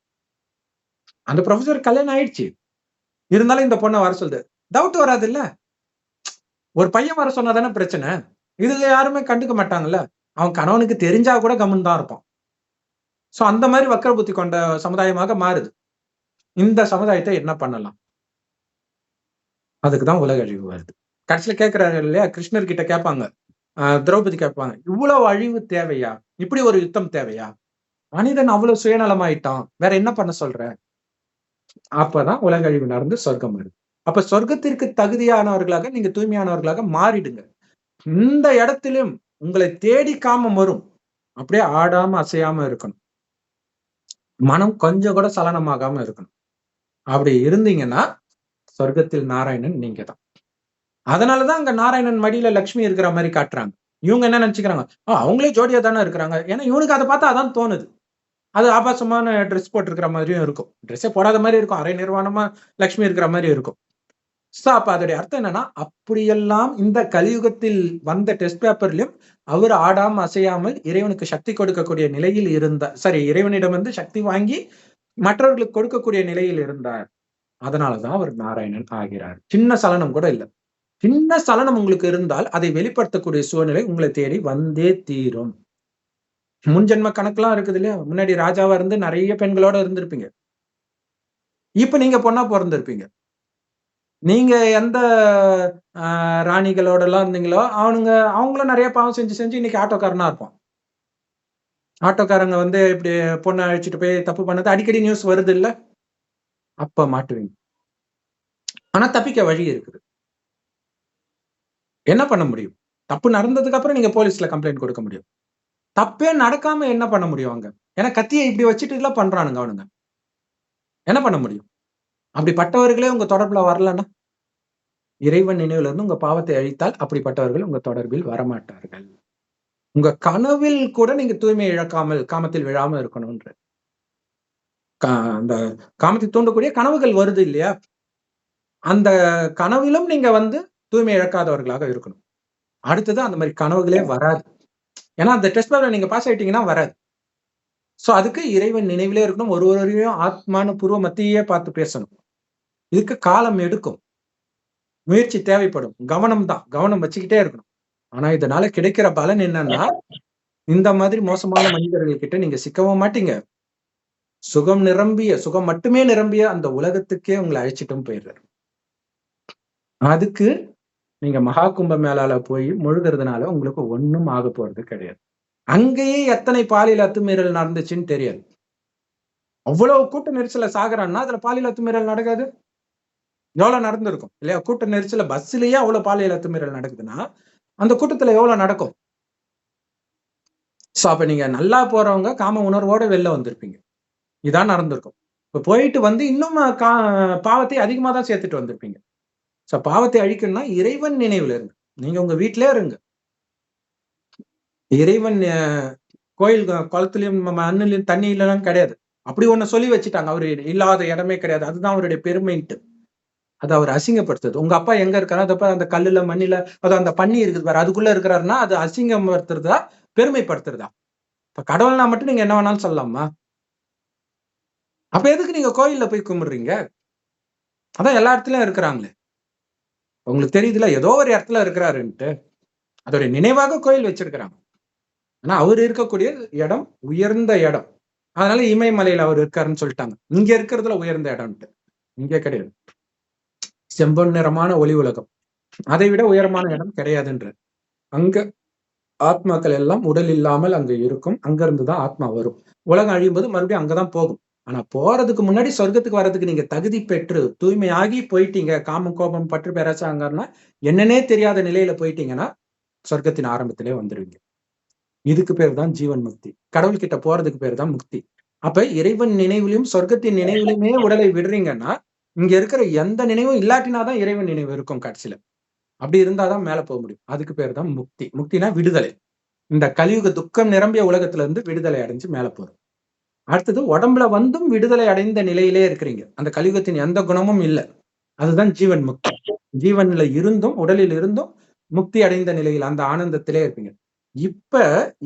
அந்த ப்ரொஃபஸர் கல்யாணம் ஆயிடுச்சு, இருந்தாலும் இந்த பொண்ணை வர சொல்லுது. டவுட் வராது இல்ல? ஒரு பையன் வர சொன்னா தானே பிரச்சனை. இதுல யாருமே கண்டுக்க மாட்டாங்கல்ல. அவன் கணவனுக்கு தெரிஞ்சா கூட கம்முன்னு தான் இருப்பான். சோ அந்த மாதிரி வக்கர புத்தி கொண்ட சமுதாயமாக மாறுது. இந்த சமுதாயத்தை என்ன பண்ணலாம்? அதுக்குதான் உலக அழிவு வருது. கடைசியில கேட்கிறாரு இல்லையா, கிருஷ்ணர் கிட்ட கேட்பாங்க, திரௌபதி கேட்பாங்க, இவ்வளவு அழிவு தேவையா? இப்படி ஒரு யுத்தம் தேவையா? மனிதன் அவ்வளவு சுயநலமாயிட்டான், வேற என்ன பண்ண சொல்ற? அப்பதான் உலக அழிவு நடந்து சொர்க்கம் வருது. அப்ப சொர்க்கத்திற்கு தகுதியானவர்களாக நீங்க தூய்மையானவர்களாக மாறிடுங்க. இந்த இடத்திலும் உங்களை தேடி காமம் வரும். அப்படியே ஆடாம அசையாம இருக்கணும். மனம் கொஞ்சம் கூட சலனமாகாம இருக்கணும். அப்படி இருந்தீங்கன்னா சொர்க்கத்தில் நாராயணன் நீங்க தான். அதனாலதான் அங்க நாராயணன் மடியில லட்சுமி இருக்கிற மாதிரி காட்டுறாங்க. இவங்க என்ன நினைச்சுக்கிறாங்க, அவங்களே ஜோடியா தானே இருக்கிறாங்க. ஏன்னா இவனுக்கு அதை பார்த்தா அதான் தோணுது. அது ஆபாசமான ட்ரெஸ் போட்டிருக்கிற மாதிரியும் இருக்கும், ட்ரெஸ்ஸே போடாத மாதிரி இருக்கும், அரை நிர்வாணமா லட்சுமி இருக்கிற மாதிரி இருக்கும். சோ அப்ப அதோடைய அர்த்தம் என்னன்னா, அப்படியெல்லாம் இந்த கலியுகத்தில் வந்த டெஸ்ட் பேப்பர்லயும் அவர் ஆடாம அசையாமல் இறைவனுக்கு சக்தி கொடுக்கக்கூடிய நிலையில் இருந்தார். சரி, இறைவனிடம் வந்து சக்தி வாங்கி மற்றவர்களுக்கு கொடுக்கக்கூடிய நிலையில் இருந்தார். அதனாலதான் அவர் நாராயணன் ஆகிறார். சின்ன சலனம் கூட இல்ல. சின்ன சலனம் உங்களுக்கு இருந்தால் அதை வெளிப்படுத்தக்கூடிய சூழ்நிலை உங்களை தேடி வந்தே தீரும். முன்ஜென்ம கணக்கெல்லாம் இருக்குது இல்லையா? முன்னாடி ராஜாவா இருந்து நிறைய பெண்களோட இருந்திருப்பீங்க. இப்ப நீங்க பொண்ணா பிறந்திருப்பீங்க. நீங்க எந்த ராணிகளோட எல்லாம் இருந்தீங்களோ அவங்களும் நிறைய பாவம் செஞ்சு செஞ்சு இன்னைக்கு ஆட்டோக்காரனா இருப்பான். ஆட்டோக்காரங்க வந்து இப்படி பொண்ணை அழைச்சிட்டு போய் தப்பு பண்ணது அடிக்கடி நியூஸ் வருது இல்ல? அப்ப மாட்டுவீங்க. ஆனா தப்பிக்க வழி இருக்குது. என்ன பண்ண முடியும்? தப்பு நடந்ததுக்கு அப்புறம் நீங்க போலீஸ்ல கம்ப்ளைண்ட் கொடுக்க முடியும். தப்பே நடக்காம என்ன பண்ண முடியும் அங்க? ஏன்னா கத்தியை இப்படி வச்சுட்டு எல்லாம் பண்றானுங்க அவனுங்க. என்ன பண்ண முடியும்? அப்படிப்பட்டவர்களே உங்க தொடர்புல வரலன்னா, இறைவன் நினைவுல இருந்து உங்க பாவத்தை அழித்தால் அப்படிப்பட்டவர்கள் உங்க தொடர்பில் வரமாட்டார்கள். உங்க கனவில் கூட நீங்க தூய்மை இழக்காமல் காமத்தில் விழாம இருக்கணும்ன்ற அந்த காமத்தை தூண்டக்கூடிய கனவுகள் வருது இல்லையா? அந்த கனவிலும் நீங்க வந்து தூய்மை இழக்காதவர்களாக இருக்கணும். அடுத்தது அந்த மாதிரி கனவுகளே வராது. ஏன்னா அந்த டெஸ்ட் பேப்பர்ல நீங்க பாஸ் ஆயிட்டீங்கன்னா வராது. சோ அதுக்கு இறைவன் நினைவிலே இருக்கணும். ஒருவரையும் ஆத்மான பூர்வ மத்தியே பார்த்து பேசணும். இதுக்கு காலம் எடுக்கும், முயற்சி தேவைப்படும், கவனம் தான், கவனம் வச்சுக்கிட்டே இருக்கணும். ஆனா இதனால கிடைக்கிற பலன் என்னன்னா, இந்த மாதிரி மோசமான மனிதர்கள் கிட்ட நீங்க சிக்கவும் மாட்டீங்க. சுகம் நிரம்பிய, சுகம் மட்டுமே நிரம்பிய அந்த உலகத்துக்கே உங்களை அழைச்சிட்டும் போயிடுறாரு. அதுக்கு நீங்க மகா கும்ப மேளால போய் முழுகிறதுனால உங்களுக்கு ஒண்ணும் ஆக போறது கிடையாது. அங்கேயே எத்தனை பாலியல் அத்துமீறல் நடந்துச்சுன்னு தெரியாது. அவ்வளவு கூட்ட நெரிசல சாகுறான்னா அதுல பாலியல் அத்துமீறல் நடக்காது? எவ்வளவு நடந்திருக்கும் இல்லையா? கூட்ட நெரிசல பஸ்லயே அவ்வளவு பாலியல் அத்துமீறல் நடக்குதுன்னா அந்த கூட்டத்துல எவ்வளவு நடக்கும்? சோ அப்ப நீங்க நல்லா போறவங்க காம உணர்வோட வெளில வந்திருப்பீங்க. இதான் நடந்திருக்கும். இப்ப போயிட்டு வந்து இன்னும் பாவத்தை அதிகமா தான் சேர்த்துட்டு வந்திருப்பீங்க. சோ பாவத்தை அழிக்கணும்னா இறைவன் நினைவுல இருங்க. நீங்க உங்க வீட்டிலே இருங்க. இறைவன் கோயில் குளத்துலயும் மண்ணுலயும் தண்ணி இல்லைன்னு கிடையாது. அப்படி ஒண்ணு சொல்லி வச்சுட்டாங்க. அவரு இல்லாத இடமே கிடையாது. அதுதான் அவருடைய பெருமைன்ட்டு. அது அவர் அசிங்கப்படுத்துது. உங்க அப்பா எங்க இருக்காரு? அதப்ப அந்த கல்லுல மண்ணில அந்த பண்ணி இருக்குது பாரு, அதுக்குள்ள இருக்கிறாருன்னா அது அசிங்கப்படுத்துறதா பெருமைப்படுத்துறதா? இப்ப கடவுள்னா மட்டும் நீங்க என்ன வேணாலும் சொல்லலாமா? அப்ப எதுக்கு நீங்க கோயில்ல போய் கும்பிடுறீங்க? அதான் எல்லா இடத்துலயும் இருக்கிறாங்களே. உங்களுக்கு தெரியுதுல ஏதோ ஒரு இடத்துல இருக்கிறாருன்ட்டு. அதோட நினைவாக கோயில் வச்சிருக்கிறாங்க. ஆனா அவர் இருக்கக்கூடிய இடம் உயர்ந்த இடம். அதனால இமயமலையில அவர் இருக்காருன்னு சொல்லிட்டாங்க. இங்க இருக்கிறதுல உயர்ந்த இடம்ட்டு. இங்க கிடையாது. செம்பொன் நிறமான ஒளி உலகம். அதை விட உயரமான இடம் கிடையாதுன்ற. அங்க ஆத்மாக்கள் எல்லாம் உடல் இல்லாமல் அங்க இருக்கும். அங்க இருந்துதான் ஆத்மா வரும். உலகம் அழியும்போது மறுபடியும் அங்கதான் போகும். ஆனா போறதுக்கு முன்னாடி சொர்க்கத்துக்கு வர்றதுக்கு நீங்க தகுதி பெற்று தூய்மையாகி போயிட்டீங்க. காமம் கோபம் பற்று பேராச்சாங்கன்னா என்னன்னே தெரியாத நிலையில போயிட்டீங்கன்னா சொர்க்கத்தின் ஆரம்பத்திலே வந்துருவீங்க. இதுக்கு பேர் தான் ஜீவன் முக்தி. கடவுள் கிட்ட போறதுக்கு பேர் தான் முக்தி. அப்ப இறைவன் நினைவிலும் சொர்க்கத்தின் நினைவிலுமே உடலை விடுறீங்கன்னா இங்க இருக்கிற எந்த நினைவும் இல்லாட்டினாதான் இறைவன் நினைவு இருக்கும் கடைசியில. அப்படி இருந்தாதான் மேல போக முடியும். அதுக்கு பேர் தான் முக்தி. முக்தினா விடுதலை. இந்த கலியுக துக்கம் நிரம்பிய உலகத்துல இருந்து விடுதலை அடைஞ்சு மேல போறோம். அடுத்தது உடம்புல வந்தும் விடுதலை அடைந்த நிலையிலே இருக்கிறீங்க. அந்த கலியுகத்தின் எந்த குணமும் இல்லை. அதுதான் ஜீவன் முக்தி. ஜீவன்ல இருந்தும் உடலில் இருந்தும் முக்தி அடைந்த நிலையில் அந்த ஆனந்தத்திலே இருப்பீங்க. இப்ப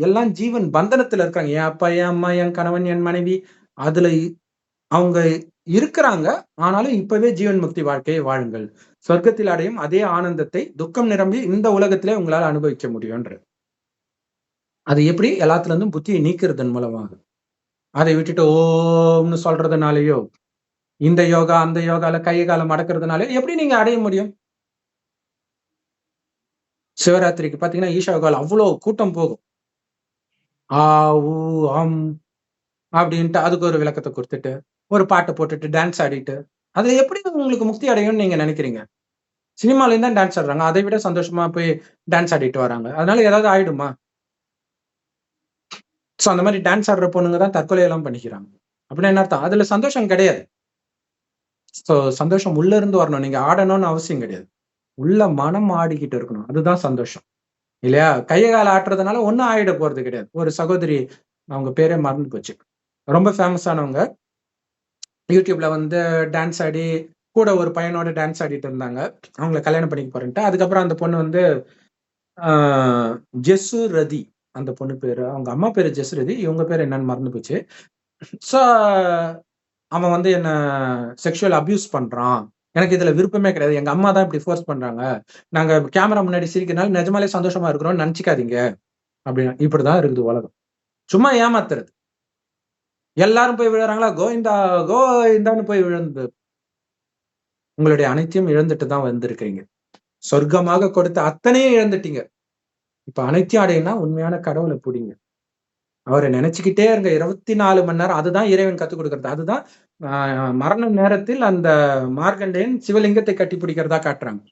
எல்லாம் ஜீவன் பந்தனத்துல இருக்காங்க. என் அப்பா, என் அம்மா, என் கணவன், என் மனைவி, அதுல அவங்க இருக்கிறாங்க. ஆனாலும் இப்பவே ஜீவன் முக்தி வாழ்க்கையை வாழுங்கள். சொர்க்கத்தில் அடையும் அதே ஆனந்தத்தை துக்கம் நிரம்பி இந்த உலகத்திலே உங்களால் அனுபவிக்க முடியும்ன்ற. அது எப்படி? எல்லாத்துல இருந்தும் புத்தியை நீக்கிறதன் மூலமாக. அதை விட்டுட்டு ஓம்னு சொல்றதுனாலயோ, இந்த யோகா அந்த யோகால கை காலம் மடக்கிறதுனால எப்படி நீங்க அடைய முடியும்? சிவராத்திரிக்கு பாத்தீங்கன்னா ஈஷா யோகால அவ்வளவு கூட்டம் போகும். ஆ ஊ ஆம் அப்படின்ட்டு அதுக்கு ஒரு விளக்கத்தை கொடுத்துட்டு ஒரு பாட்டை போட்டுட்டு டான்ஸ் ஆடிட்டு அதுல எப்படி உங்களுக்கு முக்தி அடையும்னு நீங்க நினைக்கிறீங்க? சினிமாலேயும் தான் டான்ஸ் ஆடுறாங்க. அதை விட சந்தோஷமா போய் டான்ஸ் ஆடிட்டு வராங்க. அதனால ஏதாவது ஆயிடுமா? சோ அந்த மாதிரி டான்ஸ் ஆடுற பொண்ணுங்க தான் தற்கொலை எல்லாம் பண்ணிக்கிறாங்க. அப்படின்னா என்ன அர்த்தம்? அதுல சந்தோஷம் கிடையாது. சோ சந்தோஷம் உள்ள இருந்து வரணும். நீங்க ஆடணும்னு அவசியம் கிடையாது. உள்ள மனம் ஆடிக்கிட்டு இருக்கணும். அதுதான் சந்தோஷம். இல்லையா? கைய கால ஆட்டுறதுனால ஒண்ணும் ஆயிட போறது கிடையாது. ஒரு சகோதரி, அவங்க பேரே மறந்து போச்சு. ரொம்ப ஃபேமஸ் ஆனவங்க. யூடியூப்ல வந்து டான்ஸ் ஆடி கூட ஒரு பையனோட டான்ஸ் ஆடிட்டு இருந்தாங்க. அவங்கள கல்யாணம் பண்ணிக்க போறேன்ட்டு. அதுக்கப்புறம் அந்த பொண்ணு வந்து ஜெசுரதி அந்த பொண்ணு பேரு. அவங்க அம்மா பேரு ஜெசுரதி. இவங்க பேரு என்னன்னு மறந்து போச்சு. சோ அவன் வந்து என்ன செக்ஷுவல் அபியூஸ் பண்றான். எனக்கு இதுல விருப்பமே கிடையாது. எங்க அம்மா தான் இப்படி ஃபோர்ஸ் பண்றாங்க. நாங்க கேமரா முன்னாடி சிரிக்கிறனால நிஜமாலே சந்தோஷமா இருக்கிறோம்னு நினைச்சுக்காதீங்க. அப்படின்னு இப்படிதான் இருக்குது உலகம். சும்மா ஏமாத்துறது. எல்லாரும் போய் விழுறாங்களா? கோவிந்தா கோவிந்தான்னு போய் விழுந்து உங்களுடைய அனைத்தையும் இழந்துட்டு தான் வந்திருக்கீங்க. சொர்க்கமாக கொடுத்த அத்தனையும் இழந்துட்டீங்க. இப்ப அனைத்தையும் அடையணும்னா உண்மையான கடவுளை புடிங்க. அவரை நினைச்சுக்கிட்டே இருங்க 24 மணி நேரம். அதுதான் இறைவன் கத்துக் கொடுக்கிறது. அதுதான் மரண நேரத்தில் அந்த மார்க்கண்டேயன் சிவலிங்கத்தை கட்டி பிடிக்கிறதா காட்டுறாங்க.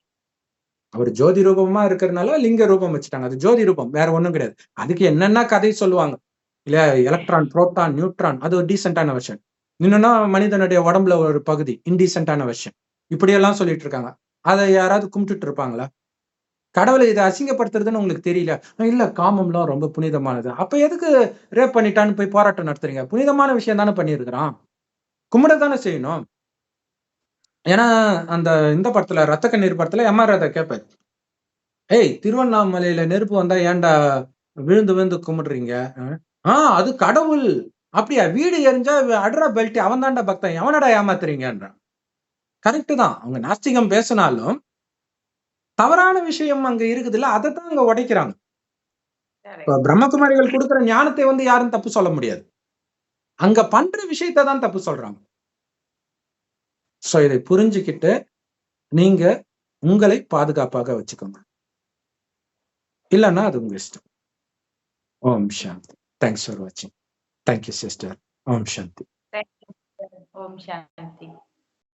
அவர் ஜோதி ரூபமா இருக்கிறதுனால லிங்க ரூபம் வச்சுட்டாங்க. அது ஜோதி ரூபம், வேற ஒண்ணும் கிடையாது. அதுக்கு என்னென்ன கதை சொல்லுவாங்க இல்லையா? எலக்ட்ரான், புரோட்டான், நியூட்ரான், அது ஒரு டீசென்டான வெர்ஷன். இன்னொன்னா மனிதனுடைய உடம்புல ஒரு பகுதி இன்டீசென்டான வெர்ஷன். இப்படியெல்லாம் சொல்லிட்டு இருக்காங்க. அதை யாராவது கும்பிட்டுட்டு இருப்பாங்களா? கடவுளை இதை அசிங்கப்படுத்துறதுன்னு உங்களுக்கு தெரியல. இல்ல, காமம்லாம் ரொம்ப புனிதமானது. அப்ப எதுக்கு ரேப் பண்ணிட்டான்னு போய் போராட்டம் நடத்துறீங்க? புனிதமான விஷயம் தானே பண்ணியிருக்கிறான். கும்பிட தானே செய்யணும். ஏன்னா அந்த இந்த படத்துல ரத்த கண்ணீர் படத்துல எம்.ஆர். ராதா கேட்பாரு, ஏய் திருவண்ணாமலையில நெருப்பு வந்தா ஏன்டா விழுந்து விழுந்து கும்பிடுறீங்க? அது கடவுள். அப்படியா? வீடு எரிஞ்சா அட்ரா பெல்ட் அவன் தான்டா பக்தன், எவனடா ஏமாத்துறீங்கன்றான். கரெக்ட் தான். அவங்க நாஸ்திகம் பேசினாலும் தவறான விஷயம் அங்க இருக்குதுல்ல, அதைத்தான் அங்க உடைக்கிறாங்க. பிரம்மகுமாரிகள் கொடுக்கிற ஞானத்தை வந்து யாரும் தப்பு சொல்ல முடியாது. அங்க பண்ற விஷயத்தை தான் தப்பு சொல்றாங்க. சோ இதை புரிஞ்சுக்கிட்டு நீங்க உங்களை பாதுகாப்பாக வச்சுக்கோங்க. இல்லைன்னா அது உங்க இஷ்டம். ஓம் சாந்தி. தேங்க்ஸ் ஃபார் வாட்சிங். Thank you sister. ஓம் சாந்தி. ஓம் சாந்தி.